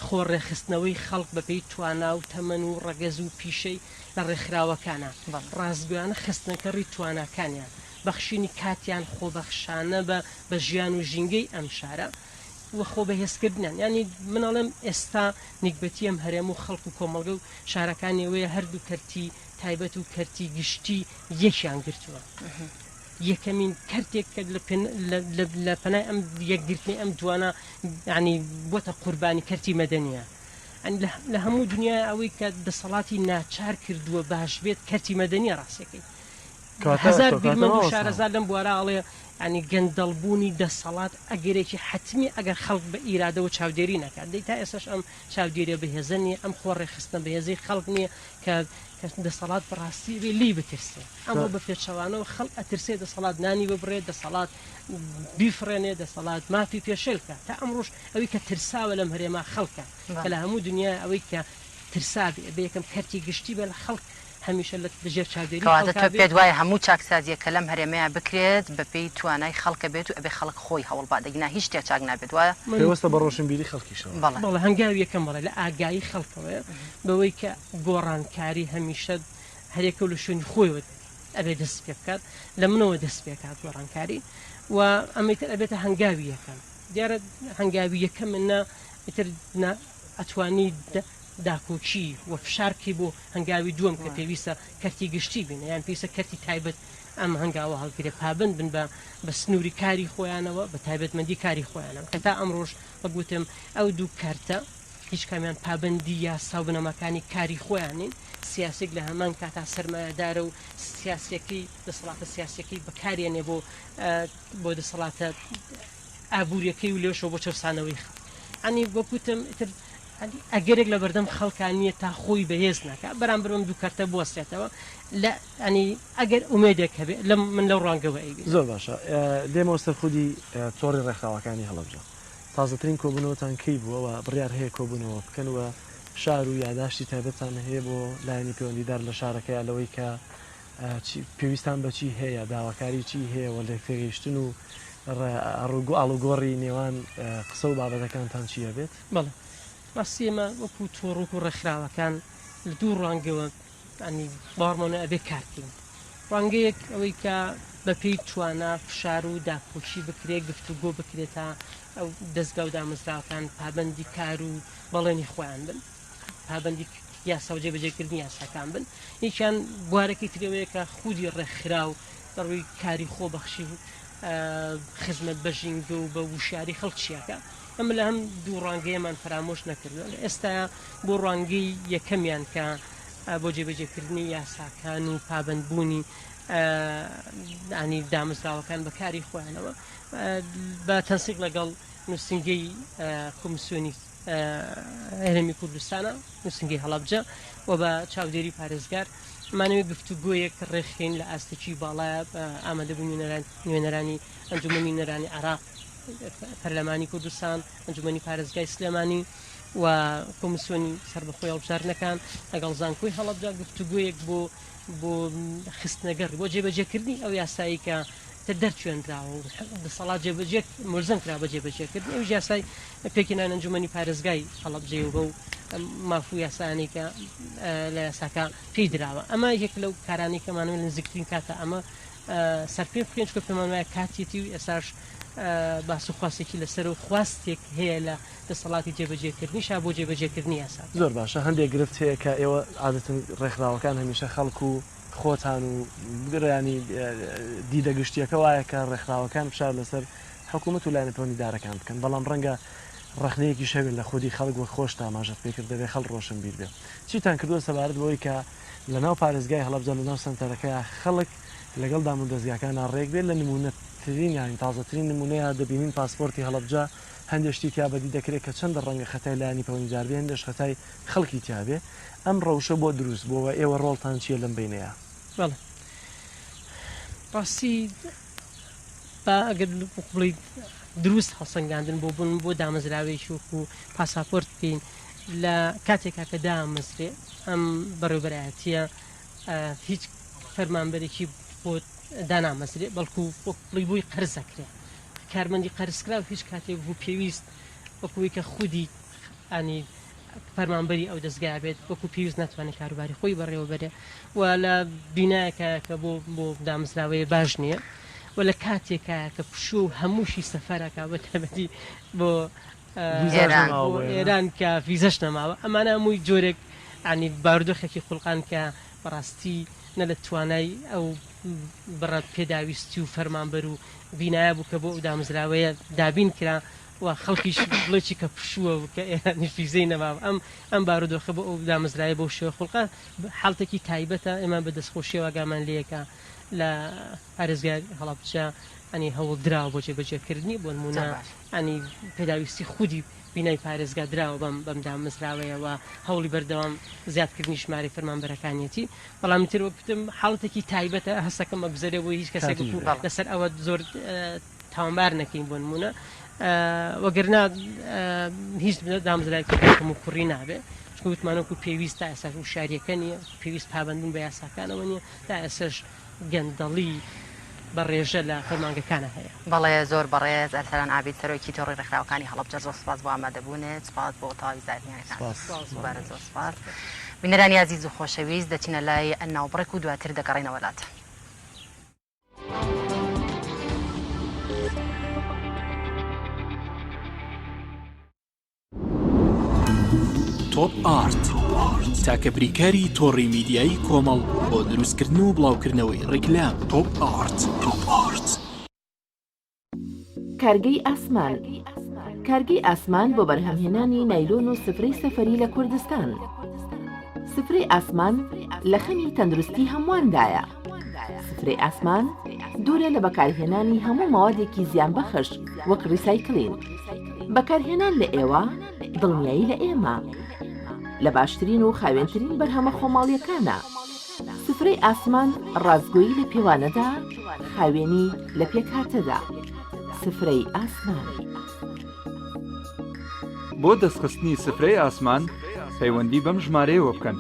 Speaker 4: خۆڕێخستنەوەی خەڵک بەپێی توانا و تەمەن و ڕەگەز و پیشەی لە ڕێکخراوەکانە ڕاستگویانە خستنەکەڕی تواناکانیان بەخشینی کاتیان خۆبەخشانە بە ژیان و ژینگەی ئەم شارە وە خۆ بەهێزکردنیان ینی منەڵێم ئێستا نیکبەتی ئەم هەرێم و خەڵک و کۆمەڵگە و شارەکانیەوەیە هەردوو کەرتی تایبەت و کەرتی گشتی یەکیان گرتووە یەکەمین کەرتێک کە لە پەنای ئەم یەکگرتنی ئەم جوانە ینی بۆتە قوربانی کەرتی مەدەنیە لە هەموو دنیا ئەوەی کە دەسەڵاتی ناچار کردووە باش بێت کەرتی مەدەنیە ڕاستەکەی هزار بیرمەند و شارەزار لەم بوارەڵێ ینی گەندەڵبوونی دەسەڵات ئەگەرێکی حتمی ئەگەر خەڵک بە ئیرادەوە چاودێری نەکات دەی تا ئێسش ئەم چاودێریە بەهێزە نیە ئەم خۆڕێخستن بەهێزەی خەڵک نییە کە دەسەڵات بەڕاستی بێ لی بترسێ ئەمە بە پێچەوانەوە خەڵک ئەترسێ دەسەڵات نانی ببڕێت دەسەڵات بیفرێنێ دەسەڵات مافی پێشێلکە تا ئەمڕۆژ ئەوەی کە ترساوە لەم هەرێما خەڵکە کە لە هەموو دنیا ئەوەی کە ترسابێ بە یەکەم کەرتی گشتی بێ لە خەڵک هەمیشە لە دژێر چاودێری
Speaker 1: تۆ پێ دوایە هەموو چاکسازیە کە لەم هەرێمەیە بکرێت بەپێی توانای خەڵکە بێت و ئەبێ خەڵک خۆی هەوڵبادەگینا هیچ شتێ چاک نابێت وایە
Speaker 2: پێوەستە بە ڕۆشنبیری خەڵکیشەوە
Speaker 4: بەڵێ هەنگاوی یەکەم بەڵێ لە ئاگایی خەڵکەوەیە بەوەی کە گۆڕانکاری هەمیشە هەرێکە لە شوێنی خۆیوە ئەبێ دەست پێ بکات لە منەوە دەست پێکات گۆڕانکاری و ئەمەتر ئەبێتە هەنگاوی یەکەم دیارە هەنگاوی یەکەم منە ئیتر ئەتوانی داکۆچی و فشارکی بۆ هەنگاوی دووەم کە پێویستە کەرتی گشتی بین یان پێویستە کەرتی تایبەت ئەم هەنگاوە هەڵگرێ پابند بن بە سنووری کاری خۆیانەوە بە تایبەتمەندی کاری خۆیانەوە کە تا ئەمڕۆژ بەگوتم ئەو دوو کارتە هیچ کامیان پابندی یا ساوبنەمەکانی کاری خۆیانین سیاسێک لە هەمان کاتا سەرمایه‌دارە و سیاسەکەی دەسەڵاتە سیاسەکەی بەکارێنێ بۆ دەسەڵاتە ئابوووریەکەی و لێشەوە بۆ چەسانەوەی ئەنی وەکوتم ئەگەرێک لە بەردەم خەڵکانیە تا خۆی بەهێز ناکە بەرامبەرم دوو کارتە بوەستێتەوە لە ئەنی ئەگەر ئومێدێک هەبێ من لەو ڕەنگەوە ئەیبێ
Speaker 2: زۆر باشە دێمەوەستە خودی تۆڕی ڕێکخراوەکانی هەڵەبجە تازەترین کۆبوونەوەتان کەی بووەوە بڕیار هەیە کۆبوونەوە بکەنەوە شار و یاداشتی تایبەتان هەیە بۆ لایەنی پەیوەندیدار لە شارەکەی لەوەی کە پێویستان بەچی هەیە داواکاری چی هەیە وە لێک تێگەیشتن و ئاڵوگۆڕی نێوان قسە و بابەتەکانتان چیە بێت؟
Speaker 4: بەڵێ بەسیێمە وەکو تۆڕوک و ڕێکخراوەکان لە دوو ڕەنگەوە ئەنی باڕمانە ئەبێ کارکردن ڕەنگەیەک ئەوەی کە بەپێی توانە فشار و داپۆشی بکرێت گفتوگۆ بکرێتە ئەو دەستگا و دامەزراوەکان پابەندی کار و بەڵێنی خۆیان بن پابەندی یاسا و جێبەجێکردنی یاساکان بن هیچیان بوارەکەی ترەوەیە کە خودی ڕێکخرا و بەڕووی کاری خۆبەخشی و خزمەت بەژینگە و بە وشاری خەڵکیەکە ئەمە لە هەم دوو ڕانگەیەمان فرامۆش نەکردووە ئێستا بۆ ڕانگەی یەکەمیان کە بۆ جێبەجێکردنی یاساکان و پابندبوونی ئانی دامەزراوەکان بەکاری خۆیانەوە بە تەنسیق لەگەڵ نووسنگەی کۆمیسیۆنی هەرێمی کوردستانە نووسنگەی هەڵەبجە و بە چاودێری پارێزگار مانەوێت گفتوگۆیەک ڕێخین لە ئاستێکی باڵایە ئامادەبوو نوێنەرانی ئەنجومەنی نەرانی عراق پەرلەمانی کوردستان ئەنجومەنی پارێزگای سلێمانی و کۆمیسیۆنی سەربەخۆی هەڵبژاردنەکان لەگەڵ زانکۆی هەڵەبجە گفتوگۆیەک بۆ خستنەگەڕ بۆ جێبەجێکردنی ئەو یاسایی کە دەرچێنراوە و دەسەڵات جێبەجێ ملزم کرا بە جێبەجێکردن ئەو یاسای پێکێنان ئەنجومەنی پارێزگای هەڵەبجێ و مافوو یاسانی کە لە یاساکە پێی دراوە ئەمە یەک لەو کارانی کەمانەوە لە نزیکترین کاتە ئەمە سەرپێ بکەین چکە پێمان وایە کاتێتی و ئێساش باس و خواستێکی لەسەر و خواستێک هەیە لە دەسەڵاتی جێبەجێکردنیشا بۆ جێبەجێکردنی یاسا
Speaker 2: زۆر باشە هەندێک گرفت هەیە کە ئێوە عادەتەن ڕێکخراوەکان هەمیشە خەڵک و خۆتان و گرانی دیدەگشتیەکە وایە کە ڕێکخراوەکان فشار لەسەر حکوومەت و لایەنە پەیوەندیدارەکان بکەن بەڵام ڕەنگە ڕخنەیەکی شەوێت لە خودی خەڵک وە خۆش تاماژەت پێکرد دەبێت خەڵ ڕۆشن بیر بێت چیتان کردووە سەبارەت بۆی کە لە ناو پارێزگای هەڵەبجە لە ناو سنتەرەکەی خەڵک لەگەڵ دامون دەستگاکان ڕێک بێت لە نمونەترین یانی تازەترین نمونەیە دەبینین پاسپۆرتی هەڵەبجە هەندێشتی تیابەدی دەکرێت کە چەندە ڕەنگە خەتای لایەنی پەیوەندیدار بێ هەندێش خەتای خەڵکی تیابێ ئەم ڕەوشە بۆ دروست بۆەوە ئێوە ڕۆڵتان چییە لەم بینەیە؟
Speaker 4: بەڵێ ڕاستی ئەگەر بڵی دروست هەڵسەنگاندن بۆ بوون بۆ دامەزراوێکی وەکو پاساپۆرت بکەین لە کاتێکا کە دامەزرێ ئەم بەڕێوەبەرایەتیە هیچ فەرمانبەرێکی بۆ دانامەزرێ بەڵکو بڵی بۆی قەرزەکرێ کارمەندی قەرزکرا و هیچ کاتێک بوو پێویست وەکوی کە خودی ئانی فەرمانبەری ئەو دەستگا بێت وەکو پێویست ناتوانێت کاروباری خۆی بەڕێوەبەرێ و لە بینایەکە کە بۆ دامەزراوەیە باش نییە و لە کاتێکە کە پشوو هەمووشی سەفەرەکە بە تەبەتی بۆ ئێران کە ڤیزەش نەماوە ئەمانە هەمووی جۆرێک ئانی بارودۆخێکی خوڵقان کە بەڕاستی نە لە توانای ئەو بڕەت پێداویستی و فەرمانبەر و بینایە بوو کە بۆ ئەو دامەزراوەیە دابین کرا و خەڵکیش بڵێکی کە پشووە کە ئێرانی ڤیزەی نەماوە ئەم بارودۆخە بۆ ئەو دامەزرایە بۆ شێوە خوڵقا حاڵتێکی تایبەتە ئێمە بە دەستخۆشیەوە ئاگامان لەیەکە لە پارێزگای هەڵەبجە ئەنی هەوڵ دراوە بۆ جێبەجێکردنی بۆ نمونە ئەنی پێداویستی خودی بینای پارێزگا دراوە بەم دامەزراوەیەوە هەوڵی بەردەوام زیادکردنی ژمارەی فەرمانبەرەکانیەتی بەڵامی تر وەکوتم حاڵەتێکی تایبەتە هەستەکەم بەگوزەرێ بۆ هیچ کەسێک لەسەر ئەوە زۆر تاوانبار نەکەین بۆ نمونە وەگەرنا هیچ دامەزراوێکی کەم و کوڕی نابێ وتمانەوەکو پێویست تا ئێستا وشاریەکە نیە پێویست پابندبوون بە یاساکانەوە نییە تا ئێسش گەندەڵی بە ڕێژە لە فەرمانگەکانە هەیە
Speaker 1: بەڵێ زۆر بەڕێز ئەرسەلان ئابید سەرۆکی تۆڕی ڕێکخراوەکانی هەڵەبجە زۆر سپاس بۆ ئامادەبوونێت سپاس بۆ تاوی زارنیانتان زۆر سپاس بینەرانی عەزیز و خۆشەویست دەچینە لای ناوبڕێک و دواتر دەگەڕێنەوە وڵات
Speaker 5: توپ آرت تاکە بریکاری تۆڕی میدیایی کۆمەڵ بۆ دروستکردن و بڵاوکردنەوەی ڕیکلام. تۆپ ئارت.
Speaker 6: کارگەی ئاسمان. کارگەی ئاسمان بۆ بەرهەمهێنانی نایلۆن و سفرەی سەفەری لە کوردستان. سفرەی ئاسمان لە خەمی تەندروستی هەمواندایە. سفرەی ئاسمان دوورە لە بەکارهێنانی هەموو ماوادێکی زیانبەخش وەک ریسایکلین. بەکارهێنان لە ئێوە دڵنیایی لە ئێمە لە باشترین و خاوێنترین بەرهەمە خۆماڵیەکانە. سفرەی ئاسمان ڕازگۆیی لە پێوانەدا، خاوێنی لە پێکهاتەدا. سفرەی ئاسمان.
Speaker 7: بۆ دەستخستنی سفرەی ئاسمان پەیوەندی بەم ژمارەیەوە بکەن: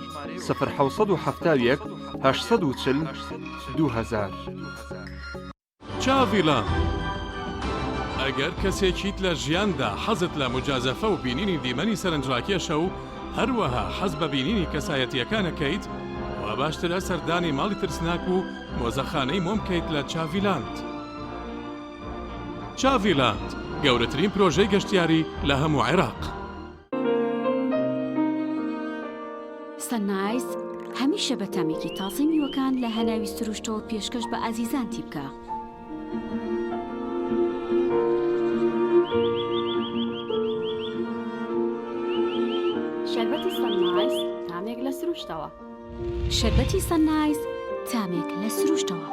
Speaker 7: 0771 840 2000.
Speaker 8: چاڤیلان. ئەگەر کەسێکیت لە ژیاندا حەزت لە مجازەفە و بینینی دیمەنی سەرنجڕاکێشە و هەروەها حەز بە بینینی کەسایەتیەکانەکەیت، وا باشترە سەردانی ماڵی ترسناک و مۆزەخانەی مۆم بکەیت لە چاڤیلاند. چاڤیلاند گەورەترین پرۆژەی گەشتیاری لە هەموو عێراق.
Speaker 9: سەنایس هەمیشە بە تامێکی تازەی میوەکان لە هەناوی سروشتەوە پێشکەش بە ئازیزانتی بکە.
Speaker 10: شەربەتی سەنایس تامێک لە سروشتەوە.
Speaker 9: شەربەتی سەنایس تامێک لە سروشتەوە.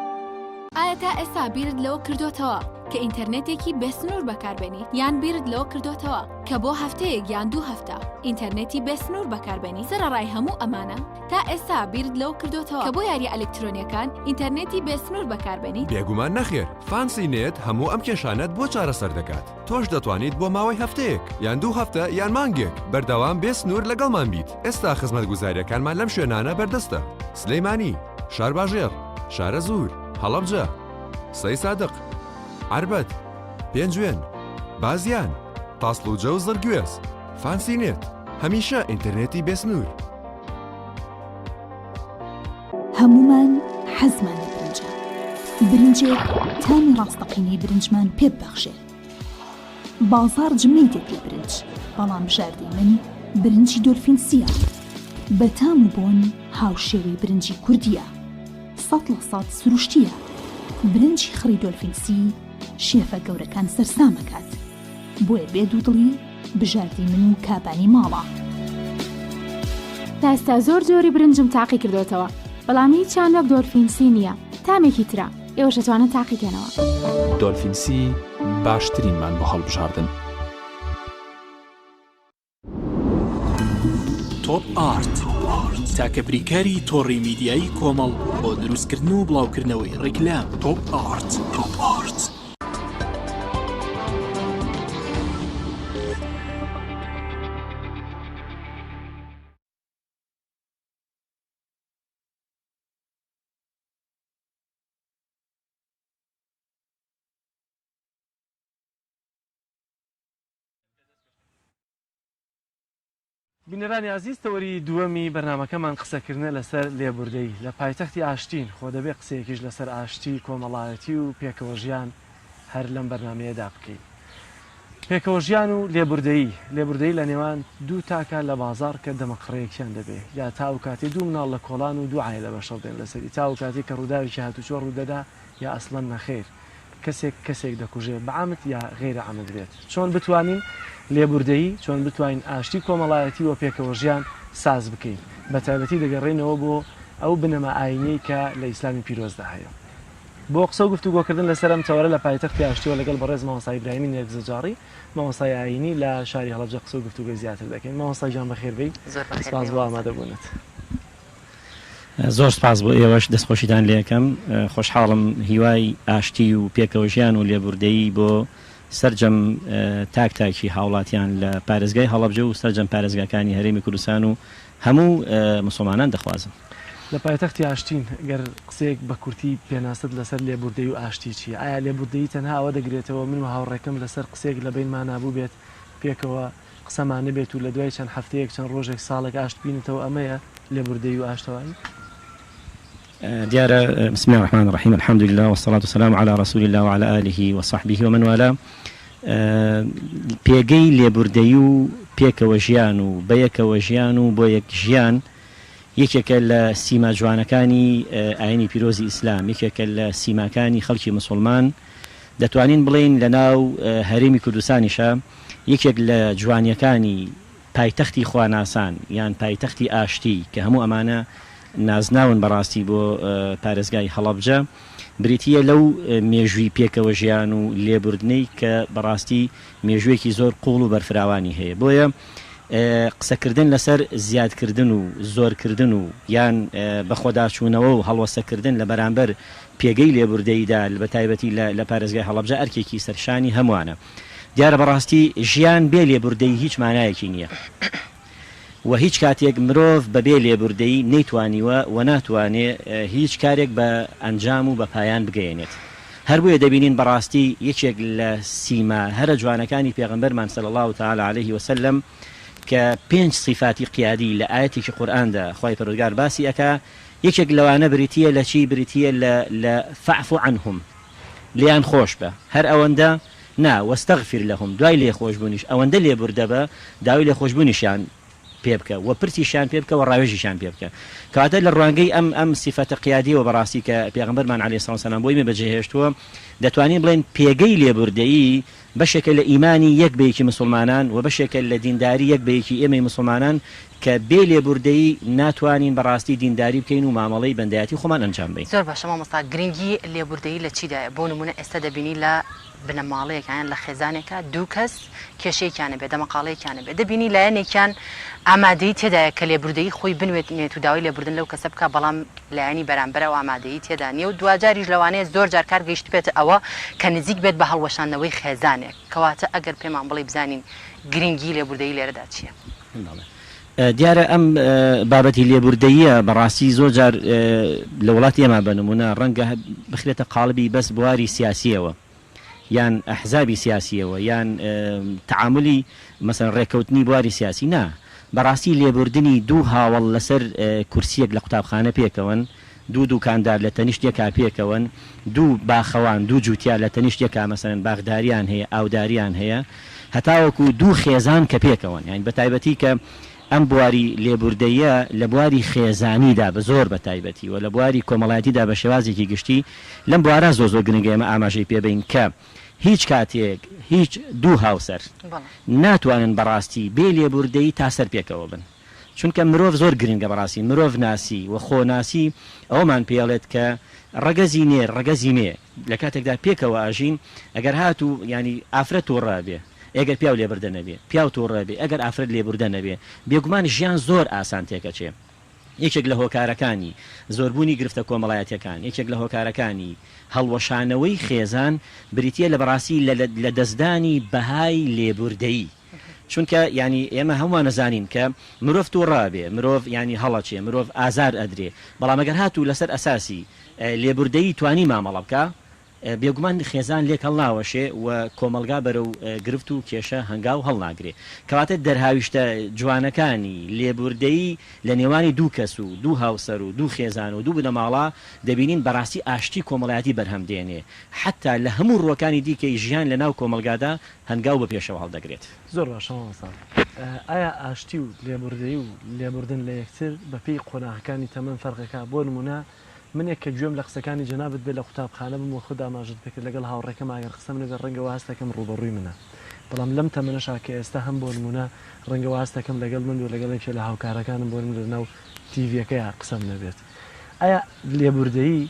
Speaker 10: ئایا تا ئێستا بیرت لەوە کردوتەوە کە ئینتەرنێتێکی بێسنوور بەکاربێنیت، یان بیرت لەوە کردوتەوە کە بۆ هەفتەیەک یان 2 هەفتە ئینتەرنێتی بێسنوور بەکاربێنی؟ سەرەڕای هەموو ئەمانە تا ئێستا بیرت لەوە کردوتەوە کە بۆ یاریە ئەلکترۆنیەکان ئینتەرنێتی بێسنوور بەکاربێنیت؟
Speaker 11: بێگومان نەخێر. فانسی نێت هەموو ئەم کێشانەت بۆ چارەسەر دەکات. تۆش دەتوانیت بۆ ماوەی هەفتەیەک یان 2 هەفتە یان مانگێک بەردەوام بێسنوور لەگەڵمان بیت. ئێستا خزمەتگوزاریەکانمان لەم شوێنانە بەردەستە: سلەیمانی، شارباژێر، شارە زوور، هەڵەبجە، سەی سادق، عربەت، پێنجوێن، بازیان، تاسڵوجە و زەرگوێز. فانسی نێت هەمیشە ئینتەرنێتی بێسنوور.
Speaker 12: هەمومان حەزمان لە برنجە. برنجێک تامی ڕاستەقینەی برنجمان پێ ببەخشێ. بازار جمەیتێک لە برنج، بەڵام بژاردەی من برنجی دۆلفینسیە. بە تام و بۆن هاوشێوەی برنجی کوردیە. 100% سروشتیە. برنجی خڕی دۆلفینسی شێفە گەورەکان سەرسامەکات، بۆیە بێدوودڵی بژاردی من و کابانی ماڵە.
Speaker 13: تا ئێستا زۆر جۆری برنجم تاقی کردوتەوە، بەڵام هیچیان وەک دۆلفینسی نییە. تامێکی ترە ئێوەش دەتوانن تاقیکەنەوە.
Speaker 14: دۆلفینسی باشترینمان بۆ هەڵبژاردن.
Speaker 5: تۆپ ئارت تاکە بریکاری تۆڕی میدیایی کۆمەڵ بۆ دروستکردن و بڵاوکردنەوەی ڕیکلام. تۆپ ئارت.
Speaker 2: بینەرانی عزیز، تەوەری دووەمی بەرنامەکەمان قسەکردنە لەسەر لێبوردەی لە پایتەختی ئاشتین. خۆ دەبێ قسەیەکیش لەسەر ئاشتی، کۆمەڵایەتی و پێکەوە ژیان هەر لەم بەرنمەیەدا بکەین. پێکەوە ژیان و لێبوردەی لە نێوان دوو تاکە لە بازار کە دەمەقڕەیەکیان دەبێ، یا تاو کاتی دوو مناڵ لە کۆڵان و دوو عایلە بەشەڵ دێن لەسەری تاو کاتی کە ڕووداوێکی هاتوچۆ ڕوودەدا، یا ئەسڵەن نەخێر کەسێک دەکوژێ بەعامد یا غیرە عامد بێت. چۆن بتوانین لێبوردەیی، چۆن بتوانین ئاشتی کۆمەڵایەتی و پێکەوە ژیان ساز بکەین، بە تایبەتی دەگەڕێنەوە بۆ ئەو بنەمە ئاینەی کە لە ئیسلامی پیرۆزدا هەیە. بۆ قسە و گفتوگۆکردن لەسەر ئەم تەوەرە لە پایتەختی ئاشتیەوە لەگەڵ بەڕێز مامۆستای ئیبراهیمی نێرگزەجاڕی، مامۆستای ئاینی لە شاری هەڵەبجە قسە و گفتوگۆی زیاتر دەکەین. مامۆستای جان بەخێربەی، سپاس بۆ ئامادەبوونت.
Speaker 15: زۆر سپاس بۆ ئێوەش، دەستخۆشیتان لێ یەکەم. خۆشحاڵم هیوای ئاشتی و پێکەوە ژیان و لێبوردەیی بۆ سەرجەم تاکتاکی هاوڵاتیان لە پارێزگای هەڵەبجە و سەرجەم پارێزگاکانی هەرێمی کوردستان و هەموو مسلمانان دەخوازم.
Speaker 2: لە پایتەختی ئاشتین گەر قسەیەک بە کورتی پێناست لەسەر لێبوردەی و ئاشتی چیە؟ ئایا لێبوردەیی تەنها ئەوە دەگرێتەوە من و هاوڕێکم لەسەر قسێک لە بینمان نابوو بێت پێکەوە قسەمانە بێت و لە دوای چەند هەفتەیەک چەند ڕۆژێک ساڵێک ئاشت بینێتەوە، ئەمەیە لێبوردەی و ئاشتەوایی؟
Speaker 15: دیارە بسم الله الرحمن الرحیم، الحمد لله والصلاة والسلام على رسول الله وعلى آله وصحبه ومن والاه. پێگەی لێبوردەی و پێکەوە ژیان و بەیەکەوە ژیان و بۆ یەک ژیان یەکێکە لە سیما جوانەکانی ئاینی پیرۆزی ئیسلام، یەکێکە لە سیماکانی خەڵکی مسلمان، دەتوانین بڵین لە ناو هەرێمی کوردستانیشە یەکێک لە جوانیەکانی پایتەختی خواناسان یان پایتەختی ئاشتی کە هەموو ئەمانە نازناون بەڕاستی بۆ پارێزگای هەڵەبجە بریتیە لەو مێژووی پێکەوە ژیان و لێبوردنەی کە بەڕاستی مێژوویەکی زۆر قوڵ و بەرفراوانی هەیە. بۆیە قسەکردن لەسەر زیادکردن و زۆرکردن و یان بەخۆداچوونەوە و هەڵوەسەکردن لە بەرامبەر پێگەی لێبوردەیدا بە تایبەتی لە پارێزگای هەڵەبجە ئەرکێکی سەرشانی هەمووانە. دیارە بەڕاستی ژیان بێ لێبوردەی هیچ مانایەکی نییە و هیچ کاتێک مرۆڤ بەبێ لێبوردەی نەیتوانیوە و ناتوانێت هیچ کارێک بە ئەنجام و بە پایان بگەێنێت. هەر بۆیە دەبینین بەڕاستی یەکێک لە سیما هەرە جوانەکانی پێغەمبەرمان صلی الله تعالی علیه وسلم کە 5 صفاتی قیادی لە ئاەتێکی قورئاندا خۆی پەروەردگار باسی ئەکا، یەکێک لەوانە بریتیە لە چی؟ بریتیە لە فەعفو عنهم، لیان خۆش بە هەر ئەوەندە وەستەغفر لەهم، دوای لێخۆشبوونیش ئەوەندە لێبوردە بە داوای لێخۆشبوونیشیان پێ بکە و پرسیشان پێ بکە و ڕاوێژیشان پێ بکە. کاتە لە ڕوانگەی ئەم سیفەتە قیادیەوە بەڕاستی کە پێغەمبەرمان عەلەیهی سڵام وسەلام بۆی بەجێهێشتووە، دەتوانین بڵێن پێگەی لێبوردەیی بەشێکە لە ئیمانی یەک بەیەکی مسلمانان و بەشێکە لە دینداری یەک بەیەکی ئێمەی مسلمانان کە بێ لێبوردەیی ناتوانین بەڕاستی دینداری بکەین و مامەڵەی بەندایەتی خۆمان ئەنجام بدەین.
Speaker 1: زۆر باشە مامۆستا، گرنگی لێبوردەیی لە چیدایە؟ بۆ نمونە ئێستا دەبینی لە بنەماڵەیەکیان لە خێزانێکە دوو کەس کێشەیەکیانە بێ، دەمەقاڵەیەکیانە بێ، دەبینی لایەنێکیان ئامادەی تێدایە کە لێبوردەیی خۆی بنوێت و داوای لێبوردن لەو کەسە بکە، بەڵام لایەنی بەرامبەر و ئامادەیی تێدا نیە و دوجاریش لەوانەیە زۆر جار کار گەیشت بێت ئەوە کە نزیک بێت بە هەڵوەشاندنەوەی خێزانێک. کەواتە ئەگەر پێمان بڵێ بزانین گرنگی لێبوردەیی لێرەدا چییە؟
Speaker 15: دیارە ئەم بابەتی لێبوردەییە بەڕاستی زۆر جار لە وڵاتی ئێمە بنمونە ڕەنگە بخرێتە قاڵبی بەس بواری سیاسیەوە یان ئەحزابی سیاسیەوە یان تعاملی مەسەن ڕێکەوتنی بواری سیاسی. نا، بەڕاستی لێبوردنی دوو هاوڵ لەسەر کورسیەک لە قوتابخانە پێکەوەن، دوو دوکاندار لە تەنیشتێکا پێکەوەن، دوو باخەوان دوو جوتیا لە تەنیشتێکا مەسەن باغداریان هەیە ئاوداریان هەیە، هەتاوەکو دوو خێزان کە پێکەوەن، یان بە تایبەتی کە ئەم بواری لێبوردەیە لە بواری خێزانیدا بە زۆر بە تایبەتی و لە بواری کۆمەڵایەتیدا بە شێوازێکی گشتی لەم بوارە زۆر گرنگە ئێمە ئاماژەی پێبین کە هیچ کاتێک هیچ دوو هاوسەر ناتوانن بەڕاستی بێ لێبوردەیی تا سەر پێکەوە بن، چونکە مرۆڤ زۆر گرنگە بەڕاستی، مرۆڤ ناسی و خۆناسی ئەومان پێڵێت کە ڕەگەزی نێر ڕەگەزی مێ لە کاتێکدا پێکەوە ئاژین ئەگەر هاتوو ینی ئافرەت و ڕابێ ئەگەر پیاو لێبوردە نەبێ پیاو تۆڕە بێ، ئەگەر ئافرەت لێبوردە نەبێ بێگومان ژیان زۆر ئاسان تێکەچێ. یەکێک لە هۆکارەکانی زۆربوونی گرفتە کۆمەڵایەتیەکان، یەکێک لە هۆکارەکانی هەڵوەشانەوەی خێزان بریتیە لە بەڕاستی لە دەستدانی بەهای لێبوردەیی، چونکە ینی ئێمە هەمووان نەزانین کە مرۆڤ تۆڕابێ، مرۆڤ ینی هەڵەچێ، مرۆڤ ئازار ئەدرێ، بەڵام ئەگەر هاتوو لەسەر ئەساسی لێبوردەیی توانی مامەڵە بکە بێگومان خێزان لێک هەڵناوەشێ و کۆمەلگا بەرەو گرفت و کێشە هەنگاو هەڵناگرێ. کەواتە دەرهاویشتە جوانەکانی لێبوردەیی لە نێوانی دوو کەس و دوو هاوسەر و دوو خێزان و دوو بنەماڵە دەبینین بەڕاستی ئاشتی کۆمەڵایەتی بەرهەم دێنێ، حتا لە هەموو ڕوەکانی دیکەی ژیان لە ناو کۆمەلگادا هەنگاو بە پێشەوە هەڵدەگرێت.
Speaker 2: زۆر باشە مامۆستا، ئایا ئاشتی و لێبوردەیی و لێبوردن لە یەکتر بەپێی قۆناغەکانی تەمەن فەرقەکە؟ بۆ نمونە منێک کە گوێم لە قسەکانی جەنابەت بێ لە قوتابخانە بم و خود ئاماژت بکرد لەگەڵ هاوڕێکەم ئەگەر قسەم لەگەڵ ڕەنگەوە هەستەکەم ڕوبەڕووی منە، بەڵام لەم تەمەنەشا کە ئێستا هەم بۆ نمونە ڕەنگەوە هەستەکەم لەگەڵ من و لەگەڵێکی لە هاوکارەکانم بۆ من لەناو تیڤیەکەیە قسەم نەبێت. ئایا لێبوردەیی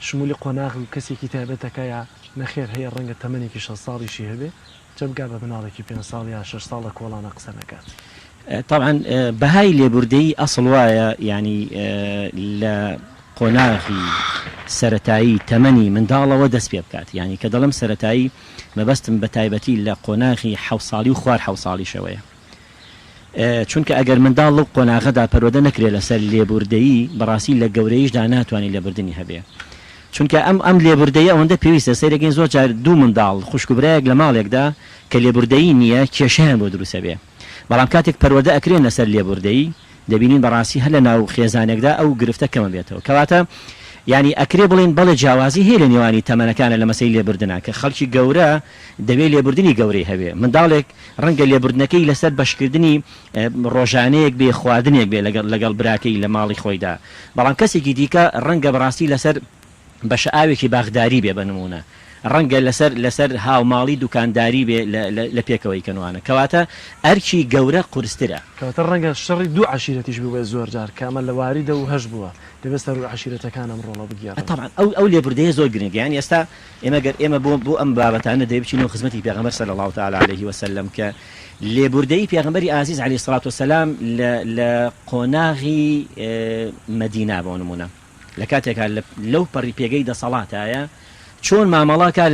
Speaker 2: شمولی قۆناغ و کەسێکی تایبەتەکەیە نەخێر هەیە ڕەنگە تەمەنێکی 6 ساڵیشی هەبێ جەبگا بە مناڵێکی 5 ساڵ یا 6 ساڵە کۆڵانە قسە نەکات؟
Speaker 15: طبعا بەهای لێبوردەیی ئەسڵ وایە ینی لە قۆناغی سەرەتایی تەمەنی منداڵەوە دەست پێ بکات، ینی کە دەڵم سەرەتایی مەبەستم بە تایبەتی لە قۆناغی 7 ساڵی و خوار 7 ساڵیشەوەیە، چونکە ئەگەر منداڵ لەو قۆناغەدا پەروەدە نەکرێت لەسەر لێبوردەیی بەڕاستی لە گەورەیشدا ناتوانانی لێبوردنی هەبێ، چونکە ئەم لێبوردەیی ئەوەندە پێویستە سەیرەگەین زۆر جار دوو منداڵ خوشکوبرایەک لە ماڵێکدا کە لێبوردەیی نییە کێشەیان بۆ دروستە بێ، بەڵام کاتێک پەروەدە ئەکرێن لەسەر لێبوردەیی دەبینین بەڕاستی هەر لە ناو خێزانێکدا ئەو گرفتە کەمە بێتەوە. کەواتە ینی ئەکرێ بڵێن بەڵێ جیاوازی هەیە لە نێوانی تەمەنەکانە لە مەسەی لێبوردنە کە خەڵکی گەورە دەبێت لێبوردنی گەورەی هەبێ منداڵێک ڕەنگە لێبوردنەکەی لەسەر بەشکردنی ڕۆژانەیەک بێ خواردنێک بێ لەگەڵ براکەی لە ماڵی خۆیدا بەڵام کەسێکی دیکە ڕەنگە بەڕاستی لەسەر بەشە ئاوێکی باغداری بێ بنمونە ڕەنگە لەسەر هاوماڵی دوکانداری بێ لە پێکەوەی کەنوانە کەواتە ئەرکی گەورە قورسترە
Speaker 2: کەواتە ڕەنگە شەڕی دوو عشیرەتیش بووە زۆر جار کامە لە واریدە و هەش بووە دەبێت سەر عشیرەتەکانم ڕۆڵە بگیێڕێت
Speaker 15: طبعا ئەو لێبوردەیە زۆر گرنگە یان ئێستا ئێمە بۆ ئەم بابەتانە دەبچین و خزمەتی پێغەمبەر صلی الله تعالی عليه وسلم کە لێبوردەی پێغەمبەری ئازیز علیه الصلاة والسلام لە قۆناغی مەدینە بۆ نمونە لە کاتێکا لەو پەڕی پێگەی دەسەڵاتایە چۆن مامەڵاکە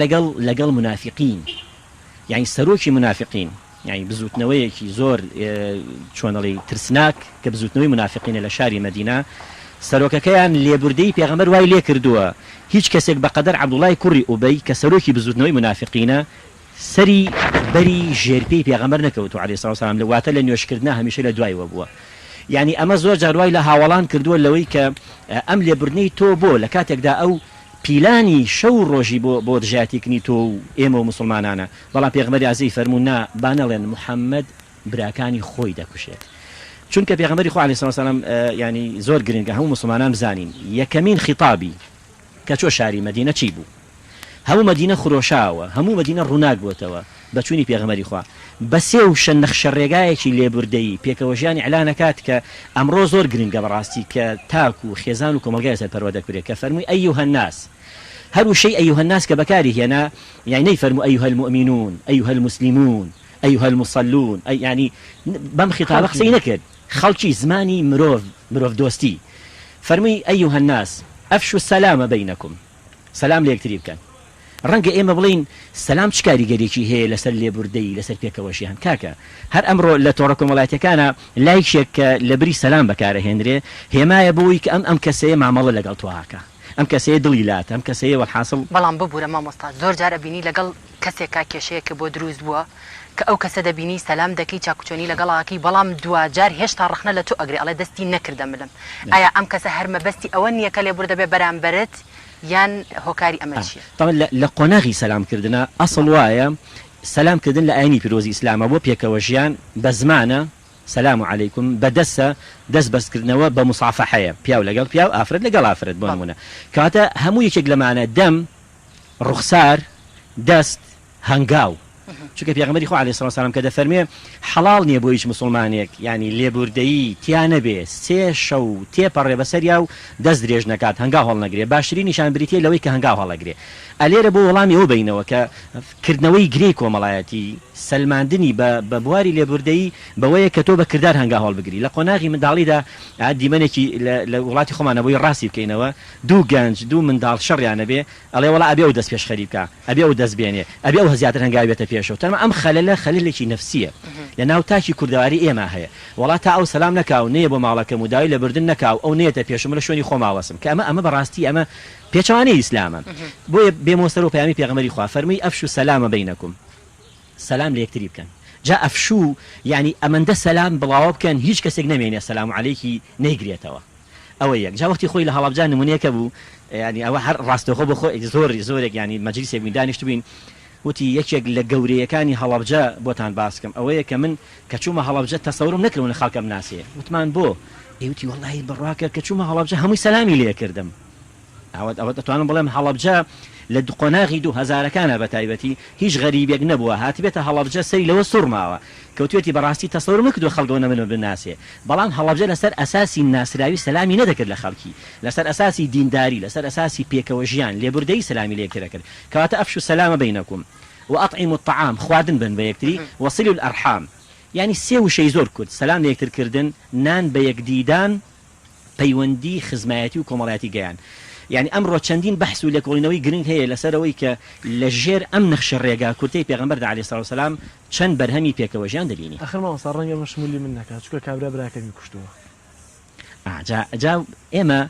Speaker 15: لەگەڵ منافقین یعنی سەرۆکی منافقین یعنی بزوتنەوەیەکی زۆر چۆنەڵی ترسناک کە بزوتنەوەی منافقینە لە شاری مەدینە سەرۆکەکەیان لێبوردەی پێغەمبەر وای لێ کردووە هیچ کەسێک بەقەدەر عەبدوڵای کوڕی ئوبەی کە سەرۆکی بزوتنەوەی منافقینە سەری بەری ژێرپەی پێغەمبەر نەکەوتو عەلەیهی سڵاو وسەلام لەواتە لە نوێشکردنا هەمیشە لە دوایەوە بووە یعنی ئەمە زۆر جاروای لە هاوڵان کردووە لەوەی کە ئەم لێبوردنەی تۆ بۆ لە کاتێکدا ئەو پیلانی شەو ڕۆژی بۆ دژاتیکنی تۆ و ئێمە و مسلمانانە بەڵام پێغەمبەری ئازیز فەرموو نا بانەڵێن محەممەد براکانی خۆی دەکوشێت چونکە پێغەمبەری خوا عەلەیهی سڵاو وسەلام ینی زۆر گرنگە هەموو مسلمانان بزانین یەکەمین خیتابی کە چۆ شاری مەدینە چی بوو هەموو مەدینە خرۆشاوە هەموو مەدینە ڕووناک بووتەوە بەچوونی پێغەمبەری خوا بەسێ و نەخشە ڕێگایەکی لێبوردەیی پێکەوەژیانی ئەلانەکات کە ئەمڕۆ زۆر گرنگە بەڕاستی کە تاک و خێزان و کۆمەلگای سەر پەروە دەکرێت کە فەرمووی ئەیوهە الناس هەر وشەی ئەیوهە الناس کە بەکاری هێنا یعنی نەیفەرموو ئەیوهە المؤمنون ئەیوهە المسلمون ئەیوهە المصلون یعنی بەم خیتابە قسەی نەکرد خەڵکی زمانی مرۆڤ دۆستی فەرمووی ئەیوهە الناس ئەفشوا السەلامە بەینەکم سەلام لە یەکتری بکەن ڕەنگە ئێمە بڵین سەلام چ کاریگەریەکی هەیە لەسەر لێبوردەی لەسەر پێکەوەژیان کاکە هەر ئەمڕۆ لە تۆڕە کۆمەڵایەتەکانە لایشێک کە لە بری سەلام بەکارەهێنرێ هێمایە بۆی کە ئەم کەسەیە مامەڵە لەگەڵ تۆهاکە ئەم کەسەیە دڵی لات ئەم کەسەیە وەحاصل
Speaker 1: بەڵام ببوورە مامۆستا زۆر جارە بینی لەگەڵ کەسێکا کێشەیەکە بۆ دروست بووە کە ئەو کەسە دەبینی سەلام دەکەی چاکوچۆنی لەگەڵاکی بەڵام دوجار هێشتا ڕخنە لە تۆ ئەگری ئەڵێ دەستی نەکردە ملم ئایا ئەم کەسە هەرمەبەستی ئەوە نییە کە لێبوردە بێ بەرامبەرت یان هۆکاری ئەمە چیە
Speaker 15: لە قۆناغی سەلامکردنە ئەسڵ وایە سەلامکردن لە ئاینی پیرۆزی ئیسلامە بۆ پێکەوەژیان بە زمانە سەلام عەلەیکم بەدەستە دەست بەستکردنەوە بە موسافەحەیە پیاو لەگەڵ پیاو ئافرەت لەگەڵ ئافرەت بۆ نمونە کەواتە هەموو یەکێک لەمانە دەم ڕوخسار دەست هەنگاو چونکە پێغەمبەری خوا عەلەیهی سڵاو وسەلام کە دەفەرمێ حەڵاڵ نییە بۆ هیچ مسلمانێک ینی لێبوردەیی تیا نەبێ سێ شەو تێپەڕێ بەسەریا و دەست درێژ نەکات هەنگاو هەڵ نەگرێ باشترین نیشان بریتە لەوەی کە هەنگاو هەڵەگرێ ئەلێرە بۆ وەڵامی ئەوە بینەوە کە کردنەوەی گرێی کۆمەڵایەتی سەلماندنی بە بواری لێبوردەیی بەوەیە کە تۆ بە کردار هەنگاو هەڵبگری لە قۆناغی منداڵیدا دیمەنێکی لە وڵاتی خۆمانە بۆی ڕاستی بکەینەوە دوو گەنج دوو منداڵ شەڕیانە بێ ئەڵێ وەڵا ئەبێ ئەو دەست پێش خەری بکە ئەبێ ئەو دەست بێنێ ئەبێ ئەو زیاتر هەنگاوی بێتە پێشەوە تەنما ئەم خەلەلێکی نەفسیە لە ناو تاکی کوردەواری ئێمە هەیە وڵا تا ئەو سەلام نەکاو نەیە بۆ ماڵەکەم و داوای لەبردن نەکاو ئەو نێتە پێشم لە شوێنی خۆماوەسم کە ئەمە بەڕاستی ئەمە پێچەوانەی ئیسلامە بۆیە بێمۆسەر و پەیامی پێغەمبەری خوا فەرمووی ئەفشوا السەلامە بەینەکم سەلام لە یەکتری بکەن جا ئەفشوو یعنی ئەمەندە سەلام بڵاو بکەن هیچ کەسێک نەمێنێ سەلام عەلەیکی نەیگرێتەوە ئەوە یەک جا وەختی خۆی لە هەڵەبجا نمونەیەکە بوو ینی ئەوە هەر ڕاستەوخۆ بۆ خۆی زۆرێک ینی مەجلیسێک دانیشت بووین وتی یەکێک لە گەورەیەکانی هەڵەبجە بۆتان باسکەم ئەوەیە کە من کە چوومە هەڵەبجە تەسەورم نەکردوون لە خەڵکەم ناسێ وتمان بۆ ئێوتی وەڵڵاهی بڕواکە کە چوومە هەڵەبجە هەمووی سەلامی لێ کردم ئەوە دەتوانم بڵێم هەڵەبجە لە قۆناغی 2000ەکانە بە تایبەتی هیچ غەریبێک نەبووە هاتبێتە هەڵەبجە سەری لەوە سوڕماوە کەوتوێتی بەڕاستی تەسەورم نەکردووە خەڵکەوە من بناسێ بەڵام هەڵەبجە لەسەر ئەساسی ناسراوی سەلامی نەدەکرد لە خەڵکی لەسەر ئەساسی دینداری لەسەر ئەساسی پێکەوەژیان لێبوردەی سەلامی لێ کرد کەواتە ئەفشوا السەلامە بەینەکم وأطعموا الطعام خواردن بن بەیەکتری وصلوا الأرحام يعني سێ وشەی زۆر کورد سەلام لە یەکترکردن نان بە یەکدیدان پەیوەندی خزمایەتی و کۆمەڵایەتی گەیان يعني ئەمڕۆ چەندین بەحث و لێکۆڵینەوەی گرنگ هەیە لەسەرەوەی کە لە ژێر ئەم نەخشە ڕێگا کورتەی پێغەمبەر عەلەیهی سڵاو وسەلام چەند بەرهەمی پێکەوەژیان دەبینی
Speaker 2: ئەخر مامۆستا ڕەنگە مەشمولی من نەکات چونکە کابرا براکەمی کوشتووە
Speaker 15: جا ئێمە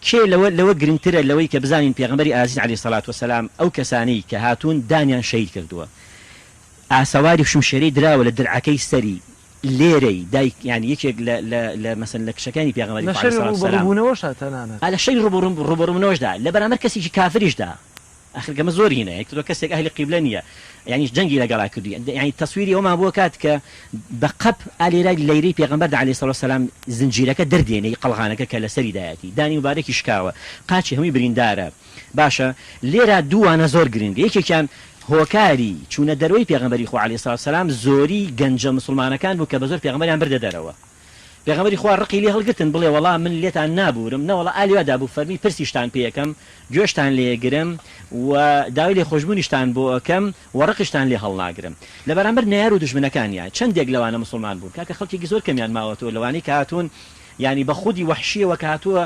Speaker 15: کێ لەوە گرنگترە لەوەی کە بزانین پێغەمبەری ئازیز عەلەیهی سەڵات وسەلام ئەو کەسانی کە هاتوون دانیان شەهید کردووە ئاسەواری شمشێرەی دراوە لە درعەکەی سەری لێرەی دایک یانی یەکێک لە مەسن لە کشەکانی پێغەمبەری لە شەی ڕوبڕوونەوەشدا لە بەرامبەر کەسێکی کافریشدا ئەخرگەمە زۆر هینە یەکتۆ کەسێک ئەهلی قیبلە نییە یعنی جەنگی لەگەڵا کردی یعنی تەسویری ئەومان بۆ کات کە بە قەپ ئالێرای لەیرەی پێغەمبەر عەلەیهی سەڵاتو وسەلام زنجیرەکە دەردێنەی قەڵغانەکە کە لەسەری دایەتی دانی مبارەکی شکاوە قاچی هەمووی بریندارە باشە لێرە دووانە زۆر گرنگە یەکێکیان هۆکاری چوونە دەرەوەی پێغەمبەری خوا عەلەیهی سەڵاتو وسەلام زۆری گەنجە مسلمانەکان بوو کە بە زۆر پێغەمبەریان بردە دەرەوە پێغەمبەری خوا ڕقی لێ هەڵگرتن بڵێ وەڵا من لێتان نابورم نەوەڵا ئالیوادا بوو فەرمی پرسیشتان پێ یەکەم گوێشتان لێگرم و داوای لێ خۆشببوونیشتان بۆ ئەەکەم و ڕقشتان لێ هەڵناگرم لە بەرامبەر نەیار و دژمنەکانیان چەندێک لەوانە مسلمان بوون کاکە خەڵکێکی زۆر کەمیان ماوەتەوە لەوانەی کە هاتوون ینی بە خودی وەحشیەوە کە هاتووە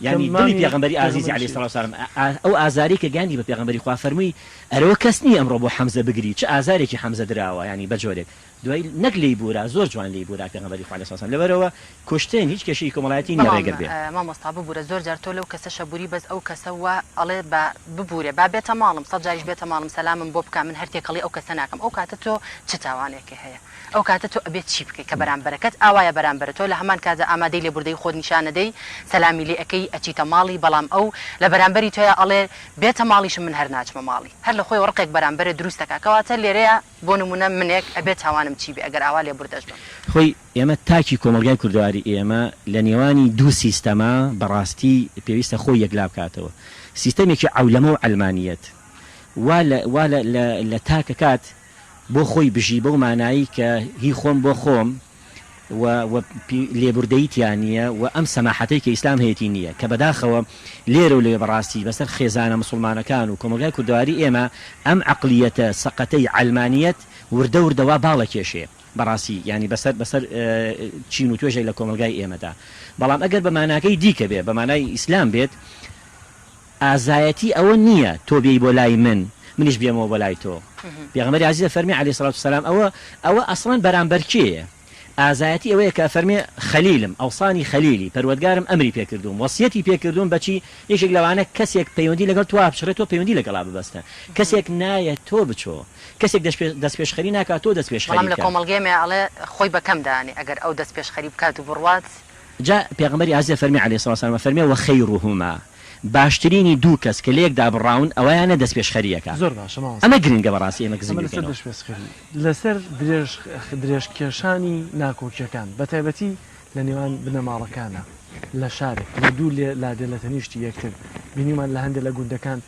Speaker 15: ینی دڵی پێغەمبەری ئازیزی عەلەیهی سەڵاتو وسەلام ئەو ئازاری کە گیانی بە پێغەمبەری خوا فەرمووی ئەرەوە کەس نییە ئەمڕۆ بۆ حەمزە بگری چه ئازارێکی حەمزە دراوە ینی بە جۆرێک دوای نەک لێی بوورە زۆر جوان لێی بوورە پێغەمبەری خوا عەلەیهی سەڵاتو وسەلام لەبەرەوە کوشتێن هیچ کێشەی کۆمەڵایەتی نییە ڕێگر بێ
Speaker 1: مامۆستا ببوورە زۆر جار تۆ لەو کەسە شەبووری بەس ئەو کەسەوە ئەڵێ ببوورێ با بێتە ماڵم سەد جاریش بێتە ماڵم سەلامم بۆ بکە من هەر تێکەڵی ئەو کەسە ناکەم ئەو کاتە تۆ چ تاوانێکی هەیە ئەو کاتە تۆ ئەبێت چی بکەیت کە بەرامبەرەکەت ئاوایە بەرامبەر تۆ لە هەمان کاتە ئامادەی لێبوردەی خۆت نیشانەدەی سەلامی لێ ئەەکەی ئەچیتە ماڵی بەڵام ئەو لە بەرامبەری تۆیە ئەڵێ بێتە ماڵیشم من هەر ناچمە ماڵی هەر لە خۆی ڕقێک بەرامبەر دروستەکە کەواتە لێرەیە بۆ نمونە منێک ئەبێت تاوانم چی بێ ئەگەر ئاوا لێبوردەش بم
Speaker 15: خۆی ئێمە تاکی کۆمەلگای کوردەواری ئێمە لە نێوانی دوو سیستەما بەڕاستی پێویستە خۆی یەکلا بکاتەوە سیستەمێکی عەولەمە و عەلمانیەت وا لە تاکە کات بۆ خۆی بژی بەو مانایی کە هی خۆم بۆ خۆم و لێبوردەیتیان نییە و ئەم سەماحەتەی کە ئیسلام هەیەی نییە کە بەداخەوە لێرە و لێ بەڕاستی بەسەر خێزانە مسلمانەکان و کۆمەلگای کوردەواری ئێمە ئەم عەقلیەتە سەقەتەی عەلمانیەت وردە وردەوا باڵە کێشێ بەڕاستی ینی بەسەر چین و توێژەی لە کۆمەلگای ئێمەدا بەڵام ئەگەر بە ماناکەی دیکە بێ بە مانای ئیسلام بێت ئازایەتی ئەوە نییە تۆ بێی بۆ لای منیش بێمەوە بۆ لای تۆ پێغەمبەری عەزیز فەرمی عەلەیهی سەڵاتو وسەلام ئەوە ئەسڵەن بەرامبەر کێیە ئازایەتی ئەوەیە کە فەرمێ خەلیلم ئەوسانی خەلیلی پەروەردگارم ئەمری پێکردوم وەسیەتی پێکردوم بەچی یەکێک لەوانە کەسێک پەیوەندی لەگەڵ تۆ بچڕێت تۆ پەیوەندی لەگەڵا ببەستە کەسێک نایە تۆ بچۆ کەسێک دەست پێشخەری ناکات تۆ دەست پێشخەری
Speaker 1: بەڵام لە کۆمەڵگەیەمێ ئەڵێ خۆی بەکەم دانی ئەگەر ئەو دەست پێشخەری بکات و بڕوات
Speaker 15: جا پێغەمبەری عەزیز فەرمی عەلەیهی سەڵاتو وسەلام فەرمێ وەخەیڕوهما باشترینی دوو کەس کە لێکدا بڕاون ئەوەیانە دەست پێشخەریەکە
Speaker 2: زۆر باشە
Speaker 15: ئەمە گرنگە بەڕاستی ئێمە گزنگ
Speaker 2: لەسەر درێژکێشانی ناکۆکیەکان بەتایبەتی لە نێوان بنەماڵەکانە لە شارێک لە دوو لادێ لە تەنیشتی یەکتر بینیمان لە هەندێک لە گوندەکان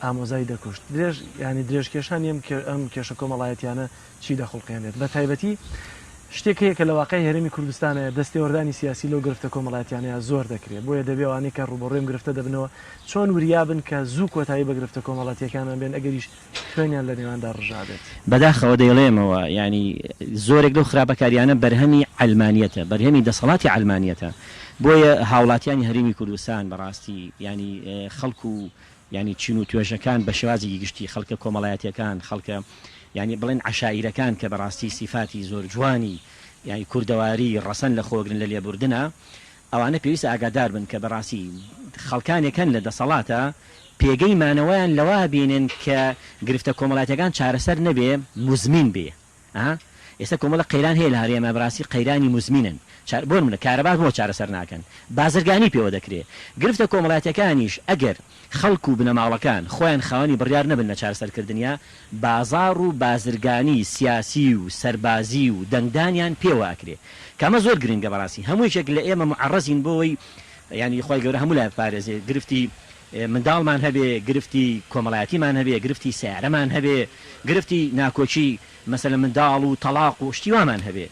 Speaker 2: ئامۆزای دەکوشت درێژ ینی درێژکێشانی ئەم کێشە کۆمەڵایەتیانە چی دەخڵقێنێت بەتایبەتی شتێک هەیە کە لە واقعی هەرێمی کوردستانە دەستێوەردانی سیاسی لەو گرفتە کۆمەڵایەتیانەیە زۆر دەکرێت بۆیە دەبێوانەی کە ڕوبەڕوویم گرفتە دەبنەوە چۆن وریابن کە زوو کۆتایی بە گرفتە کۆمەڵاتیەکانان بێن ئەگەریش خوێنیان لە نێواندا ڕژابێت
Speaker 15: بەداخەوە دەیڵێمەوە ینی زۆرێک لەو خراپەکاریانە بەرهەمی عەلمانیەتە بەرهەمی دەسەڵاتی عەلمانیەتە بۆیە هاوڵاتیانی هەرێمی کوردستان بەڕاستی ینی خەڵکو و ینی چین و توێژەکان بە شێوازێکی گشتی خەڵکە کۆمەڵایەتیەکان خەڵکە ینی بڵێن عەشائیرەکان کە بەڕاستی سیفاتی زۆر جوانی یعنی کوردەواری ڕەسەن لە خۆگرن لە لێبوردنە ئەوانە پێویستە ئاگادار بن کە بەڕاستی خەڵکانێکن لە دەسەڵاتە پێگەی مانەوەیان لەوا بینن کە گرفتە کۆمەڵاتیەکان چارەسەر نەبێ مزمین بێ ئێستا کۆمەڵە قەیران هەیە لە هەرێمە بەڕاستی قەیرانی مزمینن بۆ منە کارەبار بۆ چارەسەر ناکەن بازرگانی پێوە دەکرێت گرفتە کۆمەڵاتیەکانیش ئەگەر خەڵکو و بنەماڵەکان خۆیان خاوەنی بڕیار نەبن لە چارەسەرکردنیا بازار و بازرگانی سیاسی و سەربازی و دەنگدانیان پێواکرێ کەمە زۆر گرنگە بەڕاستی هەموویشێک لە ئێمە معەڕەزین بۆەوەی ینی خۆی گەورە هەموو لای پارێزێ گرفتی منداڵمان هەبێ گرفتی کۆمەڵایەتیمان هەبێ گرفتی سیارەمان هەبێ گرفتی ناکۆچی مەسەلەن منداڵ و تەلاق و شتیوامان هەبێ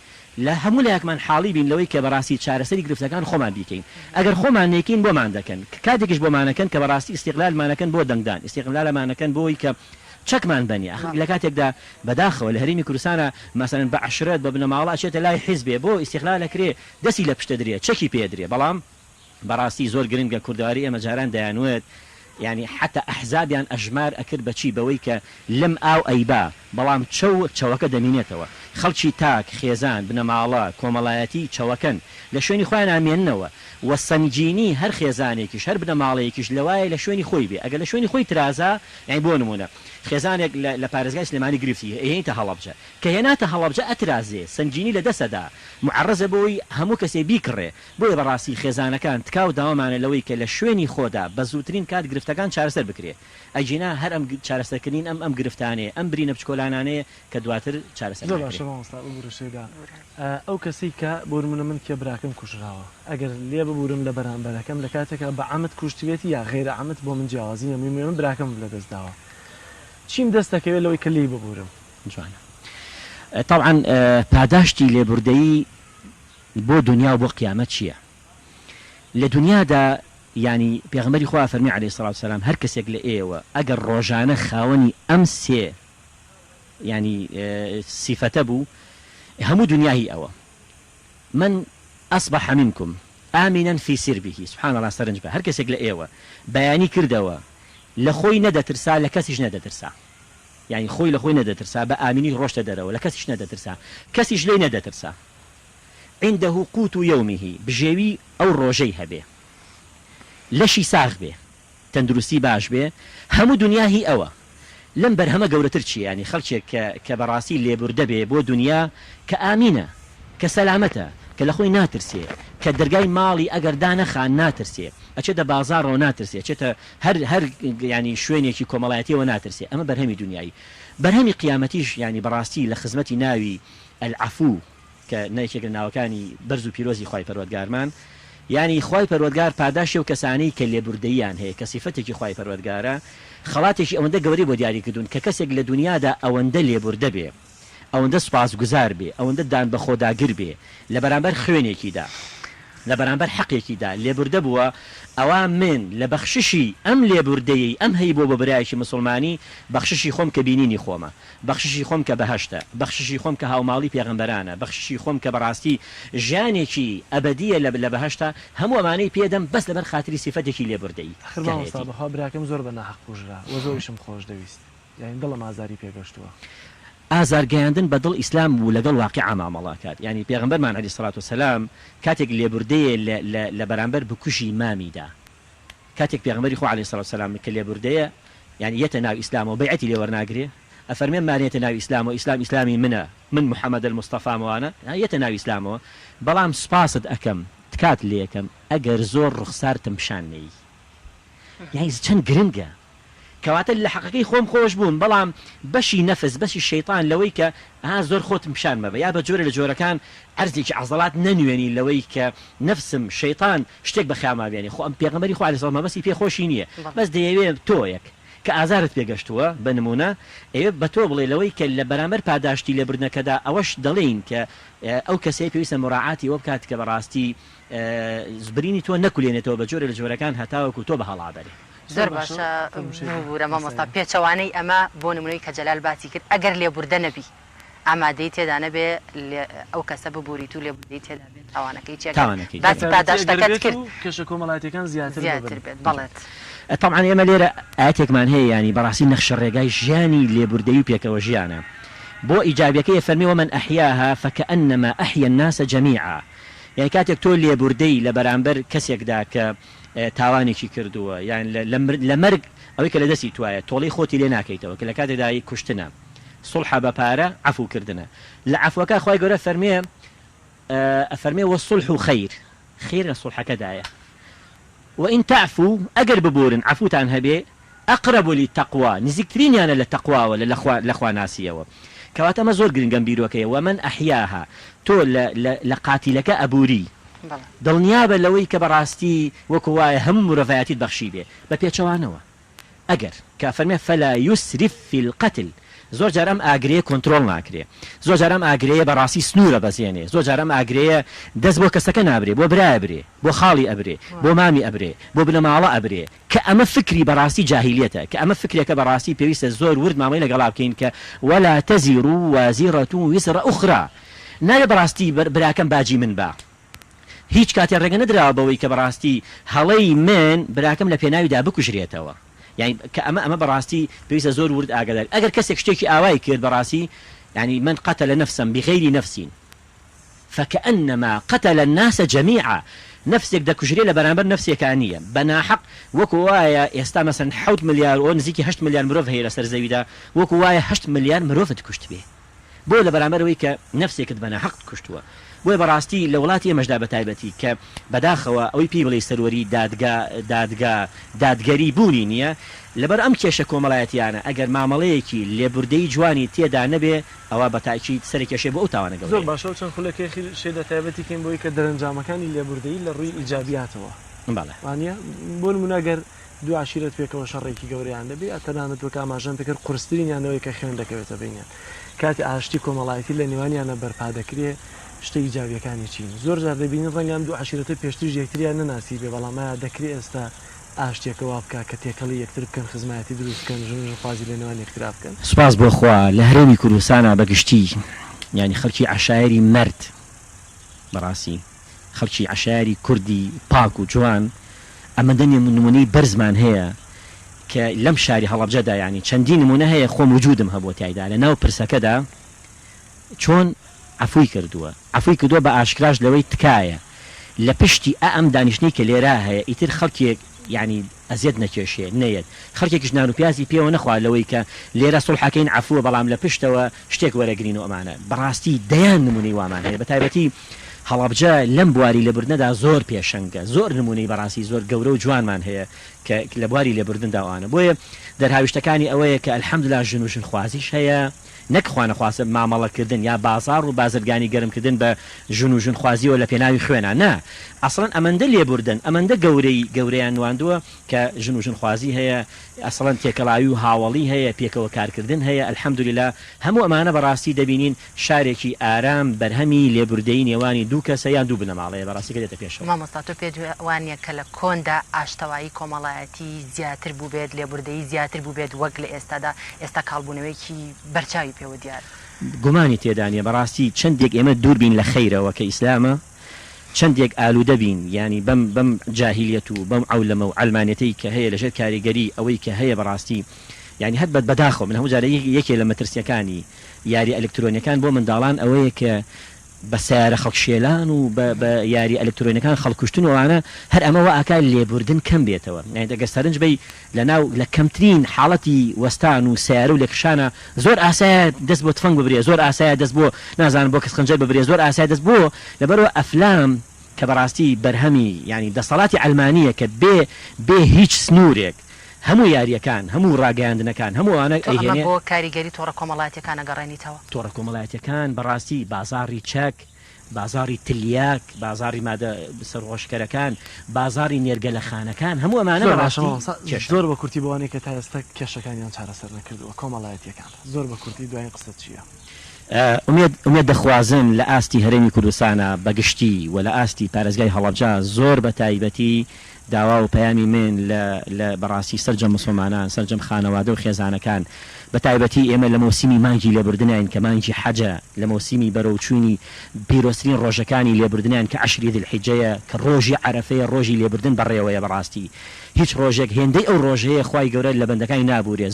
Speaker 15: لە هەموو لایەکمان حاڵی بین لەوەی کە بەڕاستی چارەسەری گرفتەکان خۆمان بیکەین ئەگەر خۆمان نێکین بۆمان دەکەن کاتێکیش بۆمانەکەن کە بەڕاستی ئیستیقلالمانەکەن بۆ دەنگدان ئیستیقلالمانەکەن بۆی کە چەکمان بەنیە لە کاتێکدا بەداخەوە لە هەرێمی کوردستانە مەسەلەن بە عەشرەت بە بنەماڵە ئەچێتە لای حیزبێ بۆ ئیستیقلالەکرێ دەستی لە پشتە درێ چەکی پێدرێ بەڵام بەڕاستی زۆر گرنگە کوردەواری ئێمە جاران دەیانوێت يعني حتى ئەحزابیان ئەژمار ئەکرد بەچی بەوەی کە لەم ئاو ئەیبا بەڵام چەوەکە دەمینێتەوە خەڵکی تاک خێزان بنەماڵە کۆمەڵایەتی چەوەکەن لە شوێنی خۆیان ئامێننەوە وە سەنگینی هەر خێزانێکیش هەر بنەماڵەیەکیش لەوایە لە شوێنی خۆی بێ ئەگەر لە شوێنی خۆی ترازا یعنی بۆ نمونە خێزانێک لە پارێزگای سلێمانی گرفتی هێنیتە هەڵەبجە کە هێناتە هەڵەبجە ئەترازێ سنگینی لە دەسەدا معرەزە بۆی هەموو کەسێ بیکڕێ بۆیە بەڕاستی خێزانەکان تکاو داوامانە لەوەی کە لە شوێنی خۆدا بە زووترین کات گرفتەکان چارەسەر بکرێ ئەجینا هەر ئەم چارەسەرکردین ئەم گرفتانەیە ئەم برینە بچکۆلانانەیە کە دواتر چارەسەر
Speaker 2: ئەو کەسی کە بۆرمونە من کە براکەم کوژراوە ئەگەر لێ ببورم لە بەرامبەرەکەم لە کاتێکە بە عەمد کوشتوێتی یا غێرە عەمد بۆ من جیاوازی نەمی من براکەم لە دەستداوە چیم دەست دەکەوێت لەوەی کە لێ ببورم
Speaker 15: جوانە طبعا پاداشتی لێبوردەیی بۆ دنیا و بۆ قیامەت چییە لە دنیادا ینی پێغەمبەری خوا فەرمی عەلەیهی سەڵات وسەلام هەر کەسێک لە ئێوە ئەگەر ڕۆژانە خاوەنی ئەم سێ ینی سیفەتە بوو هەموو دنیای ئەوە من أصبح منكم آمنا في سربه سبحان الله سرنج بە هەر کەسێک لە ئێوە بەیانی کردەوە لە خۆی نەدەترسا لە کەسیش نەدەترسا يعني خۆی لە خۆی نەدەترسا بە ئامینی ڕۆشتە دەرەوە لە کەسیش نەدەترسا کەسیش لێی نەدەترسا عنده قوت يومه بژێوی ئەو ڕۆژەی هەبێ لەشی ساغ بێ تەندروستی باش بێ هەموو دنیاهی ئەوە لەم بەرهەمە گەورەتر چی ینی خەڵکێک کە بەڕاستی لێبوردە بێ بۆ دنیا کە ئامینە کە سەلامەتە کە لە خۆی ناترسێ کە دەرگای ماڵی ئەگەر دانەخان ناترسێ ئەچێتە بازاڕەوە ناترسێ چێتە هەر ینی شوێنێکی کۆمەڵایەتیەوە ناترسێ ئەمە بەرهەمی دنیایی بەرهەمی قیامەتیش ینی بەڕاستی لە خزمەتی ناوی العفو کە نایکێک لە ناوەکانی بەرز و پیرۆزی خوای پەروەردگارمان ینی خوای پەروەردگار پاداشی و کەسانەی کە لێبوردەییان هەیە کە سیفەتێکی خوای پەروەردگارە خەڵاتێکی ئەوەندە گەورەی بۆ دیاری کردوون کە کەسێک لە دنیادا ئەوەندە لێبوردە بێ ئەوەندە سوپاسگوزار بێ ئەوەندە دان بە خۆداگر بێ لە بەرامبەر خوێنێکیدا لە بەرامبەر حەقێکیدا لێبوردە بووە ئەوە من لە بەخششی ئەم لێبوردەیی ئەم هەی بۆ بە برایەکی مسلمانی بەخششی خۆم کە بینینی خۆمە بەخششی خۆم کە بەهەشتە بەخششی خۆم کە هاوماڵی پێغەمبەرانە بەخششی خۆم کە بەڕاستی ژیانێکی ئەبەدیە لە بەهەشتە هەموو ئەمانەی پێدەم بەس لەبەر خاتری سیفەتێکی لێبوردەیی
Speaker 2: بەخوا براکەم زۆر بە ناحەق کوژرا وە زۆریشم خۆش دەویست یعنی دڵم ئازاری پێگەشتووە
Speaker 15: ئازارگەیاندن بە دڵ ئیسلام بوو لەگەڵ واقع مامەڵاکات ینی پێغەمبەرمان عەلەیهی سەڵات وسەلام کاتێک لێبوردەیە لە بەرامبەر بکوژی مامیدا کاتێک پێغەمبەری خۆ عەلەیهی سەڵات وسەلام کە لێبوردەیە یعنی یەتە ناو ئیسلامەوە بەیعەتی لێ وەرناگرێ ئەفەرمێن مانێتە ناو ئیسلامەوە ئیسلامی منە من محەممەد المستەفامەوانە یەتە ناو ئیسلامەوە بەڵام سوپاست ئەەکەم تکات لێەکەم ئەگەر زۆر ڕوخسارتم شاننەی یعنی چەند گرنگە کەواتە لە حەقەکەی خۆم خۆش بوون بەڵام بەشی نەفس بەشی شەیطان لەوەی کە زۆر خۆتم پیشان مەبە یا بە جۆرە لە جۆرەکان عەرزێکی عەزەڵات نەنوێنی لەوەی کە نەفسم شەیطان شتێک بە خیامابێنی خۆ ئەم پێغەمبەری خوا عەلەیهی سەڵام مەبەستی پێخۆشی نییە بەس دەیەوێت تۆیەک کە ئازارت پێگەشتووە بە نمونە ئەوێ بە تۆ بڵێ لەوەی کە لە بەرامبەر پاداشتی لێبوردنەکەدا ئەوەش دەڵێن کە ئەو کەسەی پێویستە مراعاتی ئەوە بکات کە بەڕاستی زبرینی تۆ نەکولێنێتەوە بە جۆرە لە جۆرەکان هەتاوەکو تۆ بە هەڵابەرێ
Speaker 1: زۆر باشە بورە مامۆستا پێچەوانەی ئەمە بۆ نمونەی کە جەلال باسی کرد ئەگەر لێبوردە نەبی ئامادەی تێدا نەبێ ئەو کەسە ببووریت و لێبوردەی تێدا بێت تاوانەکەی چێت باسی پاداشتەکەت کرد
Speaker 2: کێشە کۆمەڵایەتەکان زیاتر
Speaker 1: بێت بەڵێت
Speaker 15: طبعا ئێمە لێرە ئاەتێکمان هەیە ینی بەڕاستی نەخشە ڕێگای ژیانی لێبوردەیی و پێکەوە ژیانە بۆ ئیجابیەکەی فەرمی ومن ئەحیاها فکەئەنەما ئەحیا الناس جەمیعا یعنی کاتێک تۆ لێبوردەی لە بەرامبەر کەسێکدا کە تاوانێکی کردووە یان لە مەرگ ئەوەی کە لە دەستی توایە تۆڵی خۆتی لێ ناکەیتەوە کە لە کاتێدای کوشتنە سڵحە بە پارە عەفوکردنە لە عەفوەکە خوای گەورە فەرمێ وەسڵح خەیر خێر لە سڵحەکەدایە وئین تعفو ئەگەر ببورن عەفوتان هەبێ ئەقرەب للتەقوا نزیکترینیانە لە تەقواوە لە خواناسیەوە کەواتە ئەمە زۆر گرنگەم بیرۆکەیە ومن ئەحیاها تۆ لە قاتیلەکە ئەبووری دڵنیابە لەوەی کە بەڕاستی وەکو وایە هەموو ڕەڤایەتیت بەخشی بێ بە پێچەوانەوە ئەگەر کە فەرمێ فەلا یوسرف فی القتل زۆر جار ئەم ئاگرەیە کۆنتڕۆڵ ناکرێ زۆر جار ئەم ئاگرەیە بەڕاستی سنوورە بەزێنێ زۆر جار ئەم ئاگرەیە دەست بۆ کەسەکە نابرێ بۆ برای ئەبرێ بۆ خاڵی ئەبرێ بۆ مامی ئەبرێ بۆ بنەماڵە ئەبرێ کە ئەمە فکری بەڕاستی جاهیلیەتە کە ئەمە فکرێکە بەڕاستی پێویستە زۆر ورد مامەی لەگەڵا بکەین کە وەلا تەزیڕ وازیڕەة ویزرە ئوخرا نایە بەڕاستی براکەم باجی من بە هیچ کاتی ڕێگە نەدراوە بەوەی کە بەڕاستی هەڵەی من براکەم لە پێناویدا بکوژرێتەوە یعنی کە ئەمە بەڕاستی پێویستە زۆر ورد ئاگدار ئەگەر کەسێک شتێکی ئاوای کرد بەڕاستی يعني من قتل نفسا بغير نفس فكأنما قتل الناس جميعا نفسك دا كجري لبرامبر نفسك كانية بنا حق وكوايا يستا مثلا 8 مليار او نزيكي 8 مليار مروف هي لسر زويدا وكوايا 8 مليار مروف تكشت به بو لبرامبر ويك نفسك بنا حق تكشتوا بۆ بەڕاستی لە وڵاتی ئێمەشدا بە تایبەتی کە بەداخەوە ئەوەی پێی بڵێ سەروەری دادگەری بوونی نییە لەبەر ئەم کێشە کۆمەڵایەتیانە ئەگەر مامەڵەیەکی لێبوردەی جوانی تێدا نەبێ ئەوە بە تاکید سەری کێشێ بۆ ئەو تاوانە گەورە
Speaker 2: زۆر باشە چەند خولەکێکی شێدە تایبەتی کەین بۆی کە دەرەنجامەکانی لێبوردەی لە ڕووی ئیجابیاتەوە
Speaker 15: بەڵێ
Speaker 2: وانە بۆ نمونەگەر دوو عشیرەت پێکەوە شەڕێکی گەوریان دەبێ ئەتەنانەت وەک ئاماژەن دەکرد قورسترینیانەوەی کە خوێن دەکەوێتە بینیان کاتی ئاشتی کۆمەڵایەتی لە نێوانیانە بەرپا دەکرێ شتە ئیجابیەکانی چین زۆر جار دەبینی ڕەنگەم دوو عشیرەتە پێشتر یەکتریان نەناسی بێ بەڵامە دەکرێت ئێستا ئاشتێکەوە بکە کە تێکەڵی یەکتر بکەن خزمەتی دروستکەن ژن خوازی لە نێوان یەکترا بکەن
Speaker 15: سوپاس بۆ خوا لە هەرێمی کوردستانە بەگشتی یعنی خەڵکی عشایری مرد بەڕاستی خەڵکی عشایری کوردی پاک و جوان ئەمەدەنی نمونەی بەرزمان هەیە کە لەم شاری هەڵەبجەدا یعنی چەندین نمونە هەیە خۆم وجودم هەبووە تایدا لە ناو پرسەکەدا چۆن عفوی کردووە بە ئاشکراش لەوەی تکایە لە پشتی ئەم دانیشتنی کە لێرا هەیە ئیتر خەڵکێک یعنی ئەزیەت نەکێشێ نەیەت خەڵکێکیش نان و پیازی پێوە نەخوا لەوەی کە لێرە سڵحەکەین عفووە بەڵام لە پشتەوە شتێک وەرەگرین و ئەمانە بەڕاستی دەیان نمونەی وامان هەیە بە تایبەتی هەڵەبجە لەم بواری لێبوردنەدا زۆر پێشەنگە زۆر نمونەی بەڕاستی زۆر گەورە و جوانمان هەیە کە لە بواری لێبوردنداوانە بۆیە دەرهاویشتەکانی ئەوەیە کە ئەلحەمدولیلا ژن و ژنخوازیش هەیە نەکخواانە خواسە مامەڵەکردن یا بازار و بازرگانی گەرمکردن بە ژن و ژنخوازیەوە لە پێناوی خوێنە نا ئەسڵەن ئەمەندە لێبوردن ئەمەندە گەورەیان نواندووە کە ژن و ژنخوازی هەیە ئەسڵەن تێکەڵاوی و هاوڵی هەیە پێکەوە کارکردن هەیە ئەلحەمدولیلا هەموو ئەمانە بەڕاستی دەبینین شارێکی ئارام بەرهەمی لێبوردەی نێوانی دوو کەسە یان دوو بنەماڵەیە بەڕاستی دێتە پێشەوە
Speaker 1: مامۆستا تۆ پێ وانە کە لە کۆندا ئاشتەوایی کۆمەڵایەتی زیاتر بوو بێت لێبوردەی زیاتر بوو بێت وەک لە ئێستا کاڵبوونەوەیکی بەرچاوی پێوە دیار
Speaker 15: گومانی تێدانە بەڕاستی چەندێک ئێمە دووربین لە خەیرەوە کە ئیسلامە چەندێک ئالوودە بین ینی بەم جاهیلیەت و بەم ئەولەمە و ئەلمانەتەی کە هەیە لەژێر کاریگەری ئەوەی کە هەیە بەڕاستی ینی هەت بەداخۆ من هەموو جارە یەکێ لە مەترسیەکانی یاری ئەلکترۆنیەکان بۆ منداڵان ئەوەیە کە بە سیارە خەڵکشێلان و بە یاری ئەلکترۆنیەکان خەڵکوشتن وانە هەر ئەمەوە ئاکای لێبوردن کەم بێتەوە دەگە سەرنج بی لە کەمترین حاڵەتی وەستان و سیارە و لێکشانە زۆر ئاسایە دەست بۆ تفەنگ ببرێ زۆر ئاسایە دەست بۆ نازان بۆ کەس خەنجەر ببرێ زۆر ئاسایە دەست بۆ لەبەرەوە ئەفلام کە بەڕاستی بەرهەمی ینی دەسەڵاتی ئەلمانیە کە بێ هیچ سنوورێک هەموو یاریەکان هەموو ڕاگەاندنەکان هەمووانە
Speaker 1: ئەیهێنێ بۆ کاریگەری تۆڕە کۆمەڵایەتەکانە گەڕێنیتەوە
Speaker 15: تۆڕە کۆمەڵایەتەکان بەڕاستی بازاری چەک بازاری تلیاک بازاری مادە سەرڕۆشکەرەکان بازاری نێرگەلەخانەکان هەموو ئەمانە
Speaker 2: زۆر بە کورتی بوانێک کە تا ئێستا کێشەکانیان چارەسەر نەکردووە کۆمەڵایەتیەکان زۆر بە کورتی دوای قسە چییە
Speaker 15: ئومێد دەخوازن لە ئاستی هەرێمی کوردستانە بەگشتی و لە ئاستی پارێزگای هەڵەبجە زۆر بە تایبەتی داوا و پەیامی من لە بەڕاستی سەرجەم مسلمانان سەرجەم خانەوادە و خێزانەکان بە تایبەتی ئێمە لە مۆسیمی مانگی لێبوردنیان کە مانگی حەجە لە مۆسیمی بەرەوچوونی پیرۆسترین ڕۆژەکانی لێبوردنیان کە عەشری ذیلحیجەیە کە ڕۆژی عەرەفەیە ڕۆژی لێبوردن بەڕێوەیە بەڕاستی هیچ ڕۆژێک هێندەی ئەو ڕۆژەیە خوای گەورە لە بەندەکانی نابورێ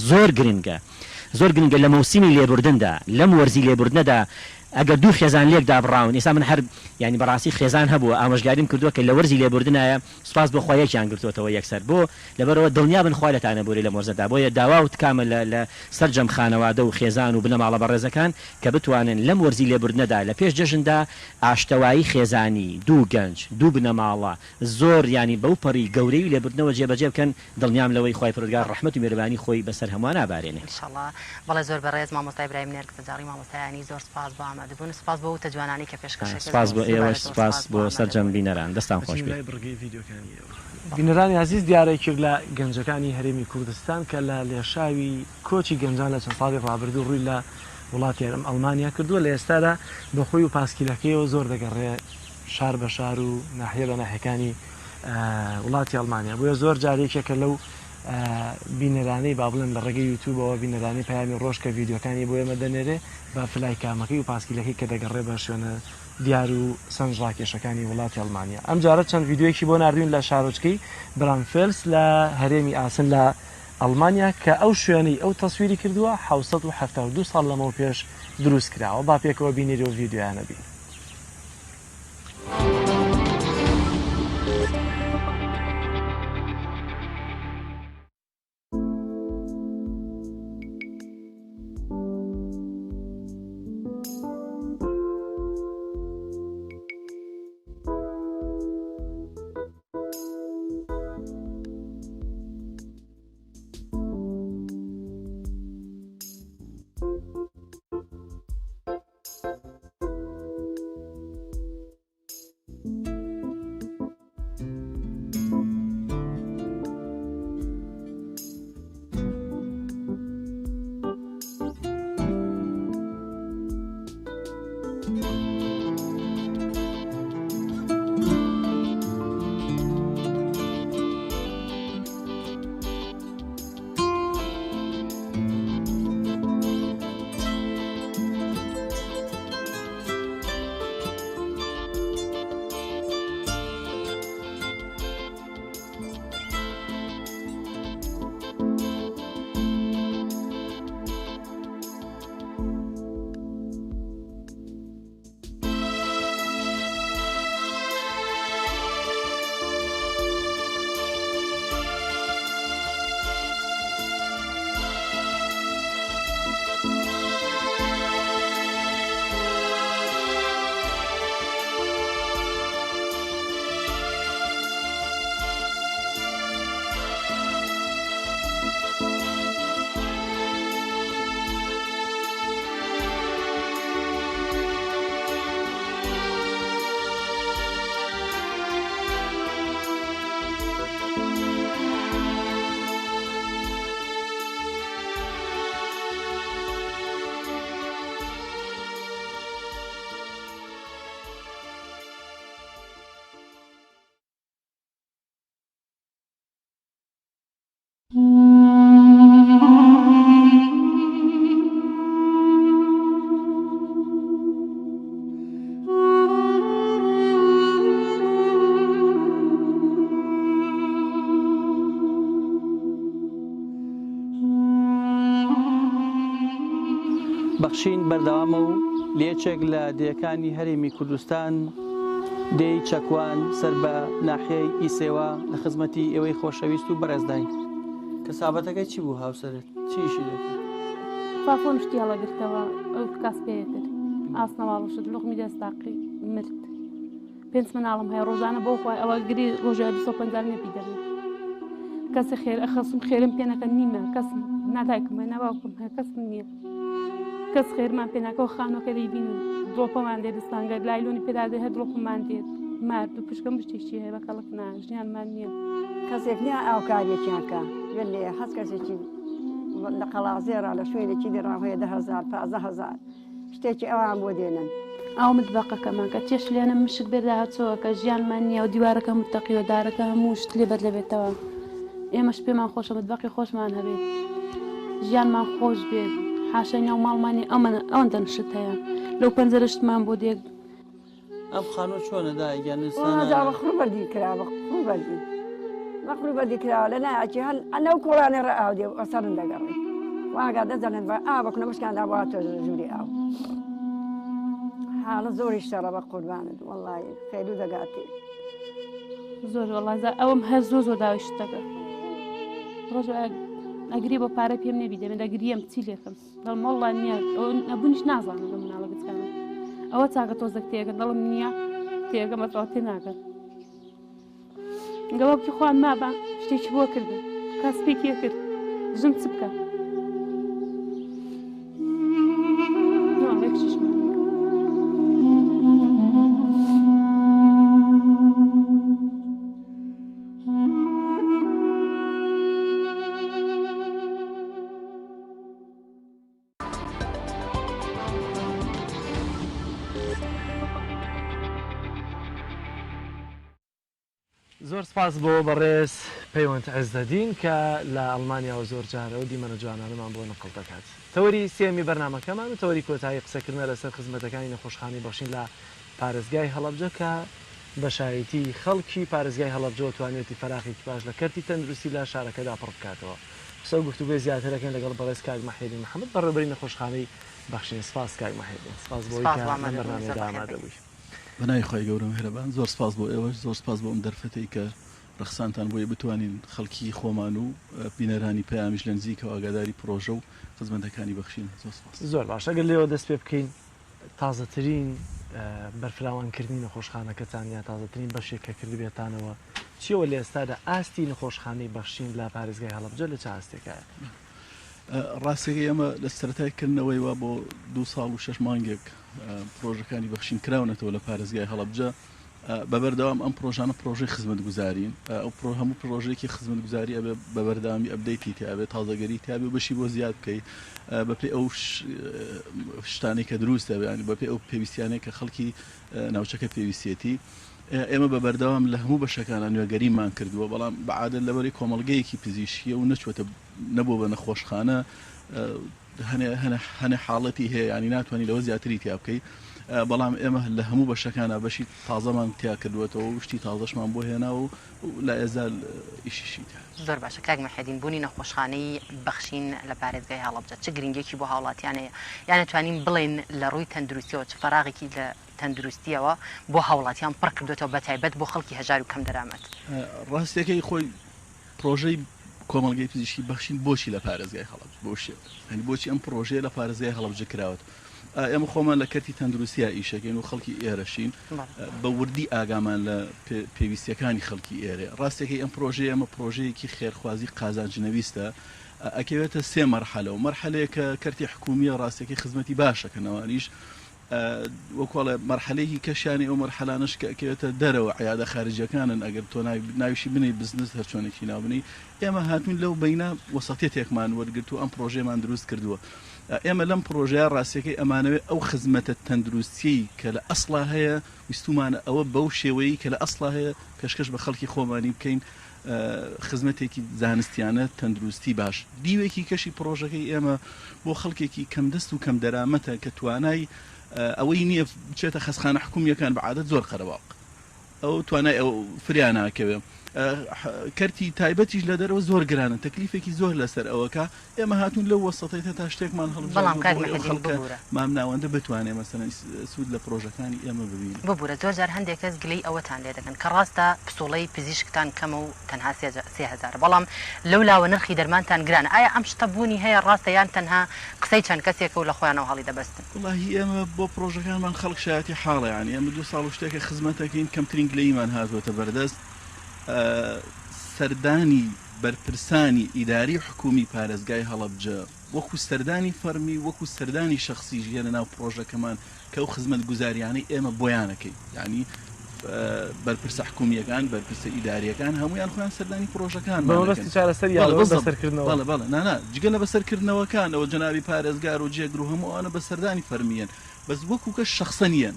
Speaker 15: زۆر گرنگە لە مۆسیمی لێبوردندا لەم وەرزی لێبوردنەدا ئەگەر دوو خێزان لێک دابڕاون ئێستا من هەر ینی بەڕاستی خێزان هەبووە ئامۆژگاریم کردووە کە لە وەرزی لێبوردنایە سوپاس بۆ خۆیەکیان گرتوتەوە یەکسەر بۆ لەبەرەوە دڵنیا بن خوا لەتانە بووری لە مۆرزەدا بۆیە داوا و تکامە لە سەرجەم خانەوادە و خێزان و بنەماڵە بەڕێزەکان کە بتوانن لەم وەرزی لێبوردنەدا لە پێش جەژندا ئاشتەوایی خێزانی دوو گەنج دوو بنەماڵە زۆر ینی بەو پەڕی گەورەی لێبوردنەوە جێبەجێ بکەن دڵنیام لەوەی خوای پەروەردگار ڕەحمەت و میهرەبانی خۆی بەسەر هەمووان ئابارێنێ
Speaker 1: ئینشاءڵڵا بەڵێ زۆر بەڕێز مامۆستا ئیبراهیم نێرگ بەجاڕی مامۆستایانی زۆر سپاس بۆ ئامادەبوون سپاس بۆ وتە جوانانی کە پێشکەش
Speaker 15: سپاس بۆ ئێوە سپاس بۆ سەرجەم بینەران دەستان خۆش بێت
Speaker 2: بینەرانی عزیز دیارە کرد لە گەنجەکانی هەرێمی کوردستان کە لە لێشاوی کۆچی گەنجان لە چەند ساڵی ڕابردوو ڕووی لە وڵاتی ئەڵمانیا کردووە لە ئێستادا بەخۆی و پاسکیلەکەیەوە زۆر دەگەڕێ شار بە شار و ناحیە بە ناحیەکانی وڵاتی ئەڵمانیا بۆیە زۆر جارێکێکە لەو بینەرانەی با بڵێن لە ڕێگەی یوتیوبەوە بینەرانی پەیامی ڕۆژ کە ڤیدیۆکانی بۆ ئێمە دەنێرێ بە فلای کامەکەی و پاسکیلەکەی کە دەگەڕێ بە شوێنە دیار و سنجڕاکێشەکانی وڵاتی ئەڵمانیا. ئەم جارە چەند ڤیددیوەکی بۆ نردوین لە شارۆچکەی برانفێلس لە هەرێمی ئاسن لە ئەڵمانیا کە ئەو شوێنەی ئەو تەسویری کردووە 1972 ساڵ لەمەوە پێش دروست کراوە. با پێکەوە بینیرەوە ڤیددیویانە بین.
Speaker 16: بەخشین بەردەوامە و لێچێک لە دێیەکانی هەرێمی کوردستان دێی چەکوان سەر بە ناحیەی ئیسێوە لە خزمەتی ئێوەی خۆشەویست و بەڕێزداین. کەسابەتەکەی چی بوو هاوسەرت؟ چی ئیشی دەکرد؟
Speaker 17: فافۆن شتی هەڵەگرتەوە ئەو کاس پێیە کرد ئاسنەواڵشت لۆخمی دەستاقی مرد. پێنج مناڵم هەیە ڕۆژانە بۆ خۆی ئەوە گری ڕۆژە 250 نێپی دەبێت. کەسی خێر ئەخەسم خێرم پێ نەکەن نیمە کەسم نادایکم هەیە نەباوکم هەیە کەسم نییە. کەس خێرمان پێناکەەوە خانۆکە دەیبینن دڵۆپەمان دێ دەستانگەر لایلۆنی پێدادێ هەر دڵۆپمان دێت مارد و پشکەم بشتێکی هەیە بە کەڵک نا ژیانمان نییە.
Speaker 18: کەسێک نییە ئاوکاریەکیانکە لێ هەست کەسێکی لە قەڵازێرا لە شوێنێکی دێڕاوەیە 10,000 15,000 شتێکی ئەوان بۆ دێنن.
Speaker 17: ئەو متبەقەکەمان کە چێش لێنە مشک بێدا هاتچەوە کە ژیانمان نییە و دیوارەکە متەقیوە دارەکە هەموو شت لێ بەد لەبێتەوە. ئێمەش پێمان خۆشە متبەقی خۆشمان هەبێت ژیانمان خۆش بێت. حاشای ناو ماڵمانی ئەوەندە نشت هەیە لەو پەنجەرەشتمان بۆ دێک.
Speaker 16: ئەم خانۆ چۆنە
Speaker 18: داخڕ بەردی کرا بەخڕ بەردی کراوە لە نایکی هەل ئەنەو کۆڵانێ ڕائاو دێ ئەسەرن دەگەڕێ واگا دەزانێت بە ئا بەکونە مشکاندا بواتۆ ژووری ئاو حاڵە زۆری شەڕە بە قوربانت وەڵڵای خێر و دەگاتی
Speaker 17: زۆر وەڵڵای ئەوم هەر زۆر زۆر داوای شتەکە ڕۆژ ئەگری بۆ پارە پێم نەبی دەمێت ئەگریم چی لێکم دەڵم وەڵڵای نییە نەبوونیش نازانم لە مناڵە گچکانە ئەوە چاکە تۆزەک تێگە دەڵم نییە تێگە مەتەوە تێ ناگەن گەڵۆکی خوان مابە شتێکی بۆ کردن کاس پێکیە کرد ژم چ بکە
Speaker 2: زۆر سپاس بۆ بەڕێز پەیوەند عزدەدین کە لە ئەڵمانیا و زۆر جارە و دیمەنە جوانانەمان بۆ نقل دەکات. تەوەری سێمی بەرنامەکەمان و تەوەری کۆتایی قسەکردنە لەسەر خزمەتەکانی نەخۆشخانەی بەخشین لە پارێزگای هەڵەبجە کە بەشایەتی خەڵکی پارێزگای هەڵەبجە توانێتی فەراقێکی باش لە کەرتی تەندروستی لە شارەکەدا پڕ بکاتەوە. قسە و گفتوگوی زیاترەکەن لەگەڵ بەڕێز کاک مەحیدی محەممەد بەڕێبەری نەخۆشخانەی بەخشین. سپاس کاک مەحیدی، سپاس بۆی بەرنامەدا ئامادەبووی.
Speaker 19: بەناوی خۆی گەورم هێرەبان زۆر سپاس بۆ ئێوەش، زۆر سپاس بۆ ئەم دەرفەتەی کە ڕخسانتان بۆیە بتوانین خەڵکی خۆمان و بینەرانی پەیامیش لە نزیکەوە ئاگاداری پرۆژە و خزمەتەکانی بەخشین. زۆر سپاس.
Speaker 2: زۆر باش. ئەگەر لێەوە دەست پێ بکەین تازەترین بەرفراوانکردنی نەخۆشخانەکەتان یا تازەترین بەشێک کە کردبێتانەوە چیەوە لە ئێستادا ئاستی نەخۆشخانەی بەخشین لە پارێزگای هەڵەبجە لە چ ئاستێکایە؟
Speaker 19: ڕاستێکی ئەمە لە سەرەتایکردنەوەی وا بۆ 2 ساڵ و 6 مانگێک پرۆژەکانی بەخشین کراونەتەوە لە پارێزگای هەڵەبجە. بەبەردەوام ئەم پرۆژانە پرۆژەی خزمەت گوزارین، ئەو هەموو پرۆژێکی خزمەت گوزاری ئەبێ بەبەردامی ئەبدەیتی تیاابێ تازەگەری تیاابێ و بەشی بۆ زیاد بکەیت بەپێ ئەو شتانێک کە دروستە ینی بەپێ ئەو پێویستیانەیە کە خەڵکی ناوچەکە پێویستێتی. ئێمە بەبەردەوام لە هەموو بەشەکانە نوێگەریمان کردووە، بەڵام بەعادە لەبەری کۆمەڵگەیەکی پزیشکیە و نەچوەتە نەبوو بە نەخۆشخانە هەنێ حاڵەتی هەیە ینی ناتوانانی لەوە زیاتری تیا بکەیت. بەڵام ئێمە لە هەموو بەشەکانە بەشی تازەمان تیا کردوێتەوە و شتی تازەشمان بۆ هێنا و لە ئێزال ئیشیشی.
Speaker 1: زۆر باشە کاک مەحیدین، بوونی نەخۆشخانەی بەخشین لە پارێزگای هەڵەبجە چ گرنگێکی بۆ هاوڵاتیانەیە یان توانین بڵێن لە ڕووی تەندروستیەوە چ فەراغێکی لە تەندروستیەوە بۆ هاوڵاتیان پڕ کردوێتەوە بەتایبەت بۆ خەڵکی هەژار و کەم دەرامەت؟
Speaker 19: ڕاستیەکەی خۆی پرۆژەی کۆمەڵگەی پزیشکی بەخشین بۆچی لە پارێزگای هەڵەبجە بۆشێ هەنی بۆچی ئەم پرۆژەیە لە پارێزگای هەڵەبجە کراوەت؟ ئێمە خۆمان لە کەرتی تەندروستیا ئیشەکەین و خەڵکی ئێرەشین بە وردی ئاگامان لە پێویستیەکانی خەڵکی ئێرە. ڕاستێکی ئەم پرۆژەیە ئەمە پرۆژەیەکی خێرخوازی قازانجنەویستە، ئەکەوێتە 3 مەرحەلە و مەرحەلەیە کە کەرتی حکومیە ڕاستێکی خزمەتی باشەکەنەوەنیش وەکوڵە مەرحەلەیەکی کەشیانی ئەو مەرحەلانش کە ئەکەوێتە دەرەوە عیادە خارجیەکانن ئەگەر تۆ ناویشی بنی بزنس هەرچۆنێکی ناوبنی. ئێمە هاتوون لەو بەینە وەسەتێکمان وەرگرت و ئەم پرۆژەمان دروست کردووە. ئێمە لەم پرۆژەیە ڕاستیەکەی ئەمانەوێت ئەو خزمەتە تەندروستی کە لە ئەسڵا هەیە ویستومانە ئەوە بەو شێوەیە کە لە ئەسڵا هەیە پێشکەش بە خەڵکی خۆمانی بکەین خزمەتێکی زانستیانە تەندروستی باش. دیوێکی کەشی پرۆژەکەی ئێمە بۆ خەڵکێکی کەم دەست و کەم دەرامەتە کە توانای ئەوەی نییە بچێتە خەسخانە حکومیەکان بەعادەت زۆر قەرەباڵ ئەو توانای ئەو فریان ناکەوێ. کەرتی تایبەتیش لە دەرەوە زۆر گرانە، تەکلیفێکی زۆر لەسەر ئەوەکە ئێمە هاتوون لەو وەسەتەی تا شتێکمان هەڵخەڵکە مام ناوەندە بتوانێت مەسەن سوود لە پرۆژەکانی ئێمە ببین.
Speaker 1: ببوورە زۆر جار هەندێک کەس گلەی ئەوەتان لێ دەکەن کە ڕاستە پسوڵەی پزیشکتان کەمە و تەنها 3000 بەڵام لەو لاوە نرخی دەرمانتان گرانە. ئایا ئەم شتە بوونی هەیە ڕاستە یان تەنها قسەی چەند کەسێکە و لە خۆیانەوە هەڵی دەبەستن؟
Speaker 19: وڵاهی ئێمە بۆ پرۆژەکانمان خەڵک شایەتی حاڵە ینی ئەمە 2 ساڵ شتێکە خزمەتەکەین کەمترین گلەیمان هاتووەتە بەردەست. سەردانی بەرپرسانی ئیداری حکومی پارێزگای هەڵەبجە وەکو سەردانی فەرمی وەکو سەردانی شخصی ژیانە ناو پرۆژەکەمان کە ئەو خزمەت گوزاریانەی ئێمە بۆیانەکەی ینی بەرپرسە حکومیەکان بەرپرسە ئیداریەکان هەمویان خۆیان سەردانی پرۆژەکان بەڵێ نانا جگە لە بەسەرکردنەوەکان ئەوە جەنابی پارێزگار و جێگر و هەمووانە بە سەردانی فەرمیەن بەس وەکو کە شخصەنیەن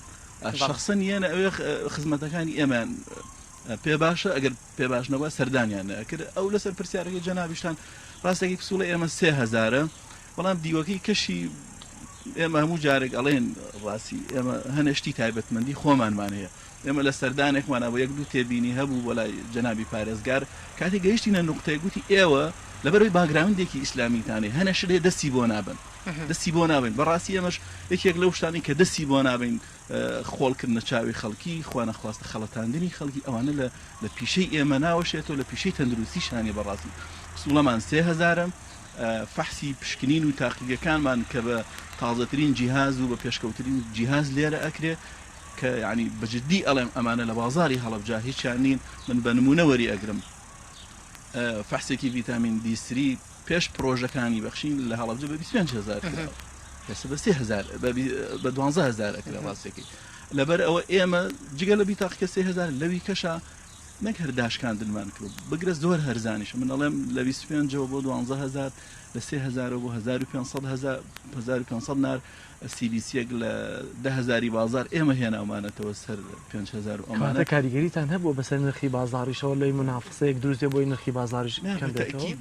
Speaker 19: شخصەنیەنە ئەوێ خزمەتەکانی ئێمان پێ باشە ئەگەر پێ باشنەوە سەردانیان نەکرد ئەو لەسەر پرسیارەکەی جەنابیشتان ڕاستێکی پسوڵە ئێمە 3000 بەڵام دیوەکەی کەشی ئێمە هەموو جارێک ئەڵێن ڕاستی ئێمە هەنەشتی تایبەتمەندی خۆمانمان هەیە. ئێمە لە سەردانێکمانە بۆ 1-2 تێبینی هەبوو وەلای جەنابی پارێزگار کاتی گەیشتینە نوقتەی گوتی ئێوە لەبەرەوەی باگراوندێکی ئیسلامیتانێ هەنەش لێ دەستی بۆ نابن دەستی بۆ نابین. بەڕاستی ئێمەش یەکێک لەو شتانی کە دەستی بۆ نابین خۆڵکردنە چاوی خەڵکی خوانە خواستە خەڵەتاندنی خەڵکی ئەوانە لە پیشەی ئێمە ناوەشێتەوە لە پیشەی تەندروستی شانی بەڕاستی سوڵەمان 3000 فەحسی پشکنین و تاقیگەکانمان کە بە تازەترین جیهاز و بە پێشکەوترین جیهاز لێرە ئەکرێ کە یعنی بەجددی ئەڵێم ئەمانە لە بازاری هەڵەبجە هیچیان نین. من بە نمونە وەری ئەگرم فەحسێکی ڤیتامین D3 پێش پرۆژەکانی بەخشین لە هەڵەبجە بە 25000 پێسە بە 3000 بە 12000 ئەکرێ ڕاستێکی لەبەر ئەوە ئێمە جگە لە بیتاقکە 3000 لەوی کەشە نەک هەرداشکان دلمان کرد بگرە زۆر هەرزانیش من ئەڵێم لە 25 بۆ 12,000 لە 3,000 بۆ 1,500 نار CBC لە 10,000 بازار ئێمە هێناومانەتەوە سەر 5,000 ئەمانە
Speaker 2: کاریگەریتان هەبوو بەسەر نرخی بازاریشەوە لەی منافسەیەک دروستێ بۆی نرخی بازاریش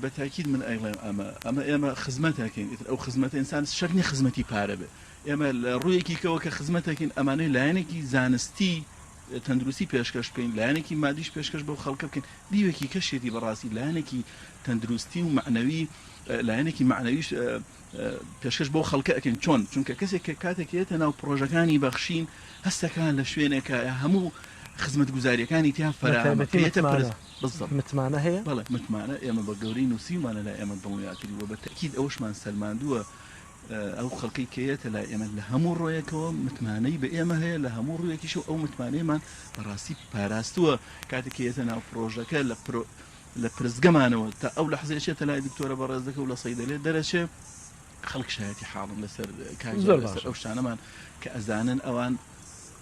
Speaker 19: بەتاکید من ئەیڵێم ئەمە ئێمە خزمەتەکەین ئەو خزمەتە ئینسان شەرنی خزمەتی پارە بێ ئێمە لە ڕوویەکی کەوە کە خزمەتەکەین ئەمانەی لایەنێکی زانستی تەندروستی پێشکەش بکەین لایەنێکی مادیش پێشکەش بۆ خەڵکە بکەین دیوێکی کەشێتی بەڕاستی لایەنێکی تەندروستی و معنەوی لایەنێکی معنەویش پێشکەش بۆ خەڵکە ئەکەین چۆن چونکە کەسێک کە کاتێکێتە ناو پرۆژەکانی بەخشین هەستەکان لە شوێنێکە هەموو خزمەت گوزاریەکانی تیا فەرامەتێتە
Speaker 2: متمانە هەیە
Speaker 19: بەڵێ متمانە ئێمە بە گەورەی نووسیمانە لە ئێمە دڵنیاتری وە بە تەکید ئەوشمان سەلماندووە ئەو خەڵکی کەیەتە لای ئێمە لە هەموو ڕۆیەکەوە متمانەی بە ئێمە هەیە لە هەموو ڕوویەکیش ئەو متمانەیەمان بەڕاستی پاراستووە کاتێکێتە ناو پرۆژەکە لە پرزگەمانەوە تا ئەو لە حزێشێتە لای دکتۆرە بەڕێزەکە و لە سەیدەلێ دەرەچێ خەڵک شایەتی حاڵم لەسەر ئەو شتانەمان کە ئەزانن ئەوان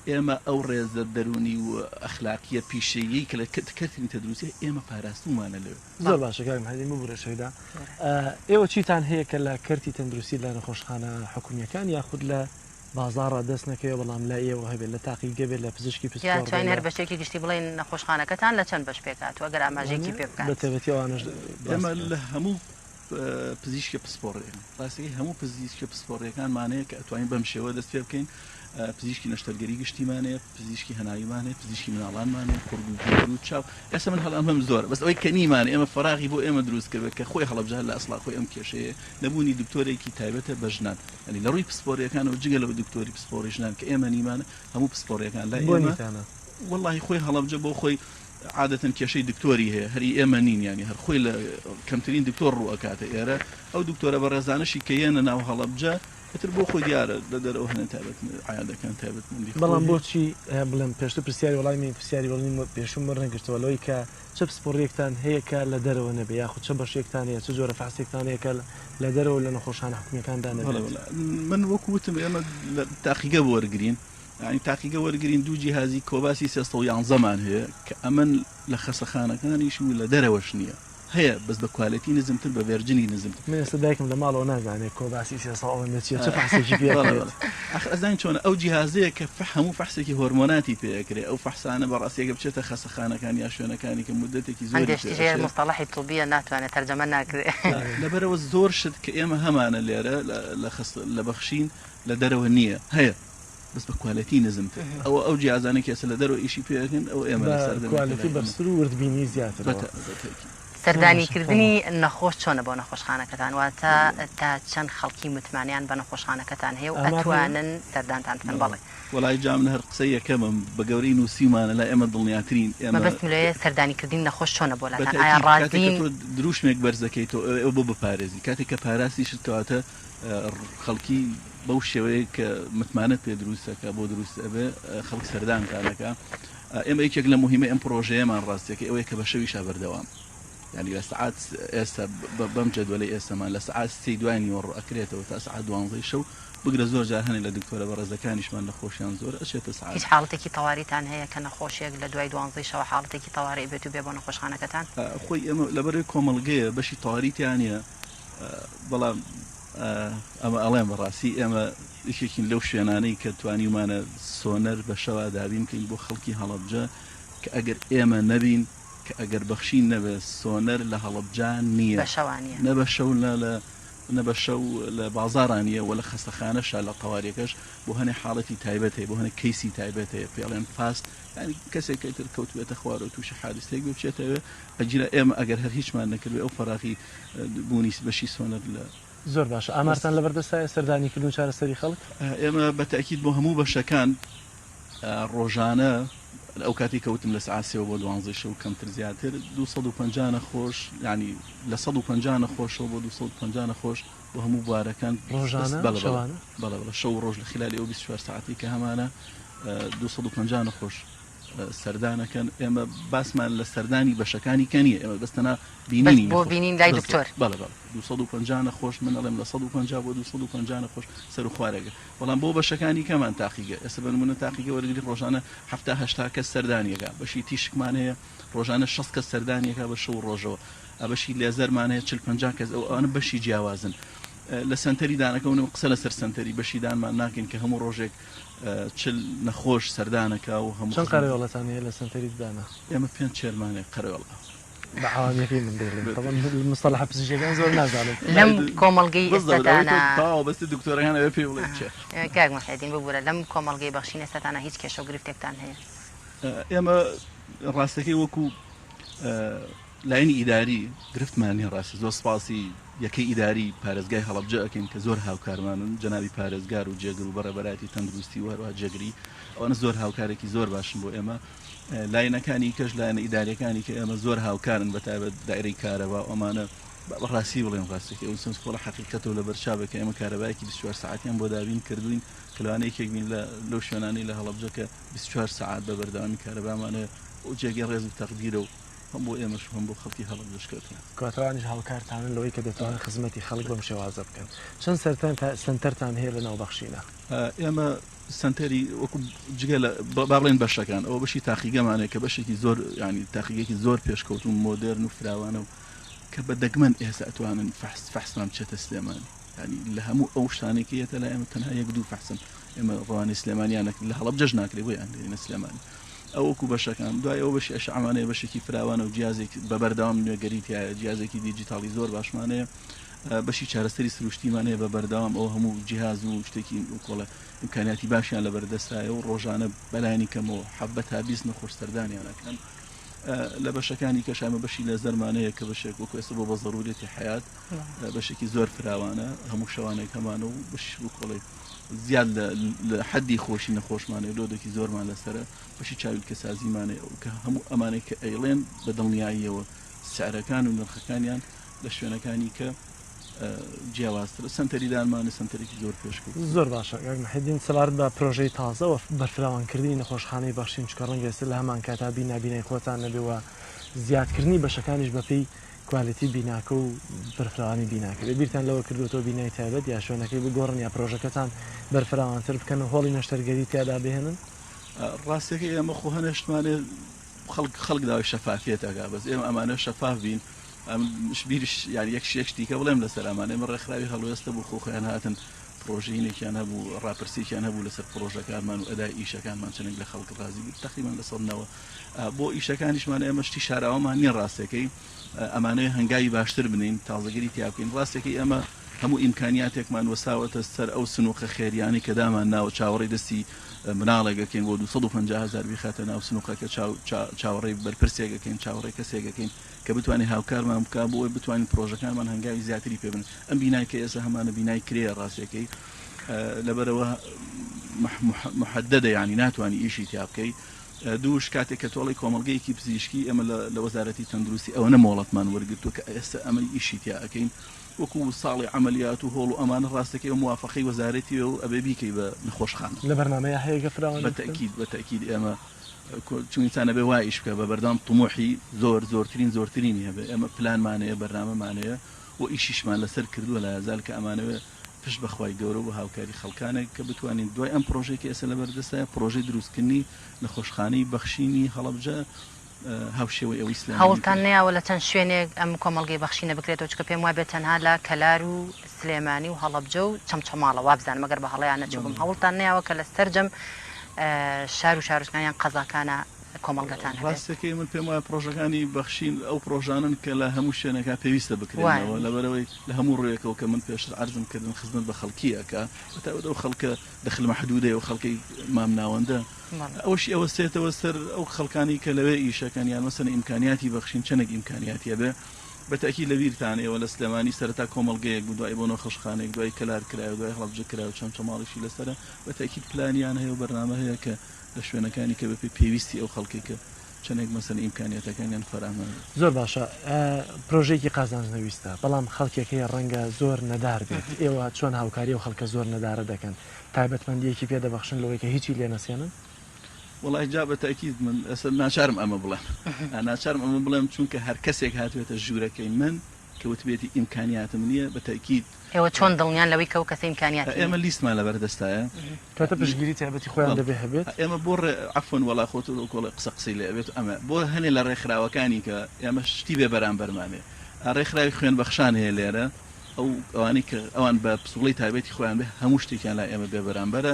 Speaker 19: ئێمە ئەو ڕێزە دەرونی و ئەخلاقیە پیشەیەی کە لە کەتنی تەدروسی ئێمە پاراستومانە لێ
Speaker 2: زۆر باشەکەم هەدیمە بورەشەیدا ئێوە چیتان هەیە کە لە کەرتی تەندروستی لە نەخۆشخانە حکومیەکان یاخود لە بازارڕ دەست نەکەوێ بەڵام لای ئێوە هەبێت لە تاقیگە بێت لە پزیشکی
Speaker 1: توانین هەر بەشێکی گشتی بڵێن نەخۆشخانەکەتان لە چەند بەش پێکات وەگەر ئاماژێکی پێ بکات
Speaker 2: بەتەبەتی ئەوانش
Speaker 19: ئێمە لە هەموو پزیشکی پسپۆڕێن ڕاستەکەی هەموو پزیشکی پسپۆڕیەکانمانەیە کە ئەتوانین بەم شێوە دەست پێ بکەین پزیشکی نەشتەرگەری گشتیمانەیە پزیشکی هەناویمانێ پزیشکی مناڵانمانێ کوڕ و چاو ئێستا من هەڵام زۆر بەس ئەوەی کەنیمانە ئێمە فراغی بۆ ئێمە دروست کرد کە خۆی هەڵەبجار لە ئەسڵا خۆی ئەم کێشەیە نەبوونی دکتۆرێکی تایبەتە بە ژنان ئەنی لە ڕووی پسپۆڕیەکانەوە جگە لەوە دکتۆری پسپۆڕی ژنان کە ئێمە نیمانە هەموو پسپۆڕیەکان لای ئێمە وەڵڵاهی خۆی هەڵەبجە بۆ خۆی عادەتەن کێشەی دکتۆری هەیە هەری ئێمە نین ینی هەر خۆی لە کەمترین دکتۆر ڕوو ئەکاتە ئێرە ئەو دکتۆرە بە ڕێزانشی کە یەنە ناو هەڵەبجە تر بۆ خۆی دیارە لە دەرەوە هەنە تایبەت عیادەکان تایبەت
Speaker 2: بەڵام بۆچی بڵێم پێشتر پرسیاری وڵای من پرسیاری وەڵنی پێشوم ڕەنگرتەوە لەوەی کە چه پسپۆڕێکتان هەیە کە لە دەرەوە نەبێ یاخود چه بەشێکتان هەیە چه جۆرە فەحسێکتان هەیە کە لە دەرەوە لە نەخۆشخانە حکومیەکاندا نەبێت
Speaker 19: من وەکوتم ئێمە تاقیگە وەرگرین ینی تاقیگە وەرگرین دوو جیهازی کۆباسی 311 هەیە کە ئەمن لە خەسەخانەکانیش و لە دەرەوەش نییە هەیە بەس بە کوالەتی نزمتر بە ڤێرجنی نزمتر
Speaker 2: من ئێستا دایکم لە ماڵەوە نازانێت کۆباسی 300 چیە چه فەحسێکی پێ
Speaker 19: ئەزان چۆنە ئەو جیهازەیە کە هەموو فەحسێکی هۆرمۆناتی پێکرێ ئەو فەحسانە بەڕاستیەکە بچێتە خەسەخانەکان یا شوێنەکانی کە مدەتێکی
Speaker 1: زۆر مستەڵەحی طبیە ناتوانێت تەرجەمە ناکرێت
Speaker 19: لەبەرەوە زۆر شت کە ئێمە هەمانە لێرە لە بەخشین لە دەرەوە نییە هەیە بس بە کوالەتی نزمتر ئەو جیازانێک کێسە لە دەرەوە ئیشی پێکەن ئەو ئێمە
Speaker 2: کوالەتی بەرسر و وردبینی زیاتر
Speaker 1: سەردانیکردنی نەخۆش چۆنە بۆ نەخۆشخانەکەتان واتە تا چەند خەڵکی متمانیان بە نەخۆشخانەکەتان هەیە و ئەتوانن سەردانتان بکەن بەڵێ
Speaker 19: وڵای جام هەر قسەی یەکەمم بە گەورەی نووسیمانە لە ئێمە دڵنیاترین
Speaker 1: ئێمە بەست لێ سەردانیکردنی نەخۆش چۆنە بۆ لاتان ئایا ڕازین
Speaker 19: دروشمێک بەرزەکەیتەوە ئەو بۆ بپارێزی کاتێک کە پاراسی شتکەواتە خەڵکی بەو شێوەیە کە متمانەت پێ دروستەکە بۆ دروست ئەبێ خەڵک سەردانکانەکە ئێمە یەکێک لە مهمە ئەم پرۆژەیەمان ڕاستیەکە ئەوەیە کە بە شەویشا بەردەوام يعني لساعات ئێستا بەم جەدوەلەی ئێستامان لە ساعات 3 دوای وەڕ ئەکرێتەوە تا ساعات 12 شەو بگرە زۆر جار هەنێ لە دکتۆرە بەڕێزەکانیشمان لە خۆشیان زۆر ئەچێتە ساعات
Speaker 1: هیچ حاڵەتێکی تەواریتان هەیە کە نەخۆشیێک لە دوای 12 شەوە حاڵەتێکی تەواری بێت و بێ بۆ نەخۆشخانەکەتان
Speaker 19: خۆی ئێمە لەبەرەوەی کۆمەڵگەیە بەشی تەواریتیانە بەڵام ئەمە ئەڵێم بەڕاستی ئێمە یەکێکین لەو شوێنانەی کە توانیمانە سۆنەر بە شەوا دابین بکەین بۆ خەڵکی هەڵەبجە کە ئەگەر ئێمە نەبین ئەگەر بەخشین نەبێ سۆنەر لە هەڵەبجان نییە نەبە شەو نەبە شەو لە بازارانیە و لە خەستەخانەشا لە تەواریەکەش بۆ هەنێ حاڵەتی تایبەت هەیە بۆ هەنێ کەیسی تایبەت هەیە پێڵێن فاست ینی کەسێک تر کەوت بێتە خوارە و تووشی حادثەیەک بچێتەوە ئەجیرە ئێمە ئەگەر هەر هیچمان نەکردوێ ئەو فەراغی بوونی بەشی سۆنەر لە
Speaker 2: زۆر باشە ئامارتان لەبەردەستایە سەردانیکردن و چارەسەری خەڵک
Speaker 19: ئێمە بەتاکید بۆ هەموو بەشەکان ڕۆژانە ئەو کاتی کەوتم لە سعاسیەوە بۆ 12 شەو کەمتر زیاتر 250 نەخۆش ینی لە 150 نەخۆشەوە بۆ 250 نەخۆش بۆ هەموو بوارەکان
Speaker 2: ڕۆژانە
Speaker 19: بەڵێ شەو ڕۆژ لە خلالی ئەو 24 ساعتی کە هەمانە 250 نەخۆش سەردانەکەن ئێمە باسمان لە سەردانی بەشەکانی کەنیە ئێمە بەستەنا بینینی
Speaker 1: بۆ بینین لای دکتۆر
Speaker 19: 250 نەخۆش من ئەڵێم لە 150 بۆ 250 نەخۆش سەر و خوارەگە بەڵام بۆ بەشەکانی کەمان تاقیگە ئێستا بنمونە تاقیگە وەرگری ڕۆژانە 70 کەس سەردانیەکە بەشی تیشکمان هەیە ڕۆژانە 6 کەس سەردانیەکە بە شەو ڕۆژەوە بەشی لێزەرمان هەیە 40-50 کەس ئەوانە بەشی جیاوازن لە سنتەری دانەکەونم قسە لەسەر سنتەری بەشی دانمان ناکەین کە هەموو ڕۆژێک چل نەخۆش سەردانەکە و هەموو
Speaker 2: چەند قەرەوەڵەتان هەیە لە سنتەری دانا
Speaker 19: ئێمە 5 چێرمانێک قەرەوەڵە
Speaker 2: بەعاوامیەکەی من دێڵێن مستەڵح پزیشکیەکان زۆر نازانم
Speaker 1: لەم کۆمەڵگەی ئێستاتانە
Speaker 19: بەستی دکتۆرەکان ئەوێ پێ بڵێ چێ
Speaker 1: کاک مەحەدین ببوورە لەم کۆمەڵگەی بەخشین ئێستاتانە هیچ کێشە و گرفتێکتان هەیە
Speaker 19: ئێمە ڕاستەکەی وەکو لاینی ئیداری گرفتمانی ڕاستی زۆر سپاسی یەکەی ئیداری پارێزگای هەڵەبجە ئەکەین کە زۆر هاوکارمانن جەنابی پارێزگار و جێگر و بەڕێبەراتی تەندروستی وەروە جێگری ئەوانە زۆر هاوکارێکی زۆر باشن بۆ ئێمە لاینەکانی کەش لایەنە ئیداریەکانی کە ئێمە زۆر هاوکارن بە تایبەت دایرەی کارەبا ئەمانە ڕاستی بڵێن ڕاستێکی ئەو سنسکۆڵە حقیقەتەوە لە بەرچاوێکە ئێمە کارەبایەکی 24 ساعتیان بۆ دابین کردوین کلوانەیەکێک بین لەو شوێنانی لە هەڵەبجە کە 24 ساعت بە بەردەوامی کارەبامانە و جێگەی ڕێز و تەقدیرە و هەم بۆ ئێمەش هەم بۆ خەڵکی هەڵەبجەشکردن
Speaker 2: کاتوانیش هاوکارتانن لەوەی کە دەتوانن خزمەتی خەڵک بەم شێوازە بکەن چەند سنتەرتان هەیە لە ناوبەخشینە
Speaker 19: ئێمە سنتەری وەکو جگە لە با بڵێن بەشەکان ئەوە بەشی تاقیگەمانەیە کە بەشێکی زۆر ینی تاقیگەکی زۆر پێشکەوت و مۆدرن و فراوانە و کە بە دەگمەن ئێستا ئەتوانن فەحسمان بچێتە سلێمانی ینی لە هەموو ئەو شتانێکی هەیە لە ئێمە تەنها یەک دوو فەحسن ئێمە ڕوانی سلێمانیانە لە هەڵەبجەش ناکرێ بۆ یان لێنە سلێمانی ئەوەکو بەشەکان دوای ئەو بەشی ئەشعمانەیە بەشێکی فراوانە و جیازێک بە بەردەوام نوێگەریتیایە جیازێکی دیجیتاڵی زۆر باشمانەیە بەشی چارەسەری سروشتیمانەیە بە بەردەوام ئەو هەموو جیهاز و شتێکی کۆڵە ئیمکانیاتی باشیان لە بەردەستایە و ڕۆژانە بەلایانی کەمەوە حەبە تا 20 نەخۆش سەردانیانەکەن لە بەشەکانی کەشامە بەشی لە زەرمانەیە کە بەشێک وەکو ئێستا بۆ بە ضرورەتی حیات بەشێکی زۆر فراوانە هەموو شەوانێک هەمانە و بەش بۆ کۆڵی زیاد لە حەدی خۆشی نەخۆشمانێ لۆدەکی زۆرمان لەسرە بەشی چاویلکە سازیمانێ کە هەموو ئەمانێک کە ئەیڵێن بە دڵنیاییەوە سعرەکان و نرخەکانیان لە شوێنەکانی کە جیاوازتر سنتەریدانمانە سنتەرێکی زۆر پێشکەوت
Speaker 2: زۆر باشە حەدین سەلارت بە پرۆژەی تازەوە بەرفراوانکردنی نەخۆشخانەی بەخشین چکە ڕەنگەستی لە هەمان کاتا بینابینەی خۆتان نەبێەوە زیادکردنی بەشەکانیش بەپێی کوالیتی بیناکە و بەرفراوانی بیناکە بیرتان لەوە کردوەوە بینای تایبەت یا شوێنەکەی بگۆڕن یا پرۆژەکەتان بەرفراوانتر بکەن و هۆڵی نەشتەرگەری تیادا بهێنن
Speaker 19: ڕاستەکەی ئێمە خۆ هەنێشتمانێ خەڵک داوای شەفافیەتەکە بەس ئێمە ئەمانە شەفاف بین بیرش یاری یەکشتیکە بڵێم لەسەر ئەمانە ئێمە ڕێکخراوی هەڵوێستە بوو خۆخۆیان هاتن پرۆژینێکیان هەبوو ڕاپرسییان هەبوو لەسەر پرۆژەکانمان و ئەدای ئیشەکانمان چنێک لە خەڵک ڕازی بوو تقریبان لە سەدنەوە بۆ ئیشەکانیشمان ئێمە شتی شاراوەمان نییە ڕاستەکەی ئەمانەیە هەنگاوی باشتر بنین تازەگەری تیا بکەین ڕاستەکەی ئەمە هەموو ئیمکانیاتێکمان وەساوەتە سەر ئەو سنووخە خێریانی کە دامان ناوە چاوەڕێی دەستی مناڵێگەکەین بۆ 250,000 بیخاتە ناو سنووخەکە چاوەڕێی بەرپرسێگەکەین چاوەڕێی کەسێگەکەین کە بتوانین هاوکارمان بکە بۆ ئەوەی بتوانین پرۆژەکانمان هەنگاوی زیاتری پێ بن ئەم بینای کە ئێستا هەمانە بینای کرێە ڕاستەکەی لەبەرەوە محددە ینی ناتوانانی ئیشی تیا بکەی دووش کاتێک کە تۆڵی کۆمەڵگەیەکی پزیشکی ئەمە لە وەزارەتی تەندروستی ئەوە نەمۆڵەتمان وەرگرتووە کە ئێستا ئەمە ئیشی تیا ئەەکەین وەکو ساڵی عملیات و هۆڵ و ئەمانە ڕاستەکەی و موافقی وەزارەتی و ئەبێ بیکەی بە نەخۆشخانە
Speaker 2: لە بەرنامەیە هەیە گەفراوان
Speaker 19: بەتەکید ئێمە چونیتانە بێ وایش بکە بە بەردام تمۆحی زۆرترینی هەبێ ئێمە پلانمانەیە بەرنامەمانەیە و ئیشیشمان لەسەر کردووە لە یازال کە ئەمانەوە پشت بەخوای گەورە و هاوکاری خەڵکانێک کە بتوانین دوای ئەم پرۆژێکی ئێستا لە بەردەستە پرۆژەی دروستکردنی نەخۆشخانەی بەخشینی هەڵەبجە هاوشێوەی ئەوەی ئیسلامی
Speaker 1: هەوڵتان نەیەوە لە چەند شوێنێک ئەم کۆمەڵگەی بەخشینە بکرێتەوە چکە پێم وایە بێت تەنها لە کەلار و سلێمانی و هەڵەبجە و چەمچەماڵە وابزانم مەگەر بە هەڵەیان نەچووبم هەوڵتان نەیەوە کە لە سەرجەم شار و شارستانیان قەزاکانە کۆمەڵگەتان
Speaker 19: ڕاستەکەی من پێم وایە پرۆژەکانی بەخشین ئەو پرۆژانن کە لە هەموو شوێنەکە پێویستە بکرێنەوە لەبەرەوەی لە هەموو ڕوویەکەوە کە من پێشتر عەرزم کردن خزمەت بە خەڵکیەکە بەتایبەت ئەو خەڵکە دەخل مەحدودەیە و خەڵکی مامناوەندە ئەوەشی ئەوە سێتەوە سەر ئەو خەڵکانی کە لەوێ ئیشەکەن یان مەسەلەن ئیمکانیاتی بەخشین چەندێک ئیمکانیاتیە بێ بەتەکی لە بیرتانەوە لە سلێمانی سەرەتا کۆمەڵگەیەک بوو دوای بۆ نەخۆشخانەیەک دوای کەلار کرایە دوای هەڵەبجە کرایە و چەند چەماڵیشی لەسەرە بەتەکید پلانیان هەیە و بەرنامە هەیە کە لە شوێنەکانی کە بە پێویستی ئەو خەڵکی کە چەندێک مەسەن ئیمکانیاتەکانیان فرامان
Speaker 2: زۆر باشە پرۆژێکی قازانجنەویستە بەڵام خەڵکێکەیە ڕەنگە زۆر نەدار بێت ئێوە چۆن هاوکاری و خەڵکە زۆر نەدارە دەکەن تایبەتمەندیەکی پێدەبەخشن لەوەی کە هیچی لێ نەسێنن
Speaker 19: وڵی جا بە تاکید من ئەسە ناچارم ئەمە بڵێم ناچارم ئەمە بڵێم چونکە هەر کەسێک هاتوێتە ژوورەکەی من کەوتبێتی ئیمکانیاتم نییە بە تاکید
Speaker 1: ئێوە چۆن دڵنیان لەوەی کەو کەسە ئیمکانیات
Speaker 19: ئێمە لیستمان لەبەردەستایە
Speaker 2: کاتە پشتگیری تایبەتی خۆیان دەبێ هەبێت
Speaker 19: ئێمە بۆ عفۆن وڵا خۆت کۆڵ قسە قسەی لێ ئەبێت ئەمە بۆ هەنێ لە ڕێکخراوەکانی کە ئێمە شتی بێ بەرامبەرمانێ ڕێکخراوی خوێن بەخشان هەیە لێرە ئەوانی کە ئەوان بە پسوڵی تایبەتی خۆیان بێ هەموو شتێکیان لا ئێمە بێ بەرامبەرە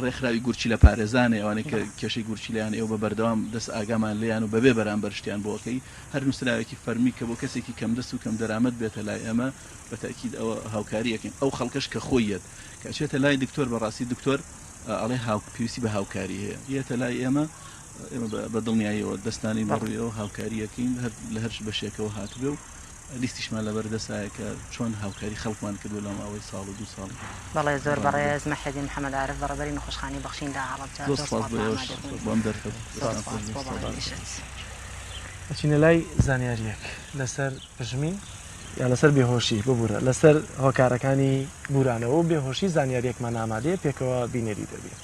Speaker 19: ڕێکخراوی گورچی لە پارێزانێ ئەوانەی کە کێشەی گورچیلیان ئێوە بە بەردەوام دەست ئاگامان لیان و بەبێ بەرامبەر شتیان بۆکەی هەر نووسراوێکی فەرمی کە بۆ کەسێکی کەم دەست و کەم دەرامەت بێتە لای ئێمە بە تاکید ئەوە هاوکاریەکەین ئەو خەڵکەش کە خۆیەت کە چێتە لای دکتۆر بەڕاستی دکتۆر ئەڵێ پێویستی بە هاوکاری هەیە یەتە لای ئێمە بە دڵنیاییەوە دەستانی بەڕوویەوە هاوکاریەکەین لە هەر بەشێکەوە هاتوبێ و لیستیشمان لەبەردەسایە کە چۆن هاوکاری خەڵکمان کردو لە ماوەی ساڵ و 2 ساڵی
Speaker 1: بەڵێ زۆر بەڕێز مەحەدی محەممەد عارف بەڕێبەری نەخۆشخانەی بەخشیندا
Speaker 2: ئەچینە لای زانیاریەک لەسەر پژمی یا لەسەر بێهۆشی ببوورە لەسەر هۆکارەکانی بورانەوە و بێهۆشی زانیاریەکمان ئامادەیە پێکەوە بینێری دەبێت.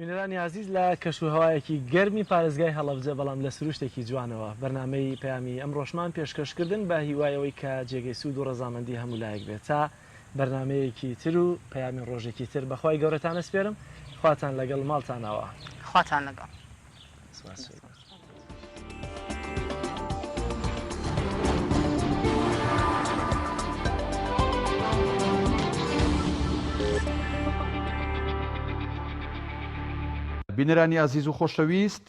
Speaker 2: بینەرانی عزیز لە کەشوهەوایەکی گەرمی پارێزگای هەڵەبجە بەڵام لە سروشتێکی جوانەوە بەرنامەی پەیامی ئەم ڕۆژمان پێشکەشکردن بە هیوایەوەی کە جێگەی سوود و ڕەزامەندی هەموو لایەک بێت تا بەرنمەیەکی تر و پەیامی ڕۆژێکی تر بەخوای گەورەتان ئەسپێرم خواتان لەگەڵ ماڵتانەوە
Speaker 1: خواتان لەگەڵ.
Speaker 7: بینەرانی عزیز و خۆشەویست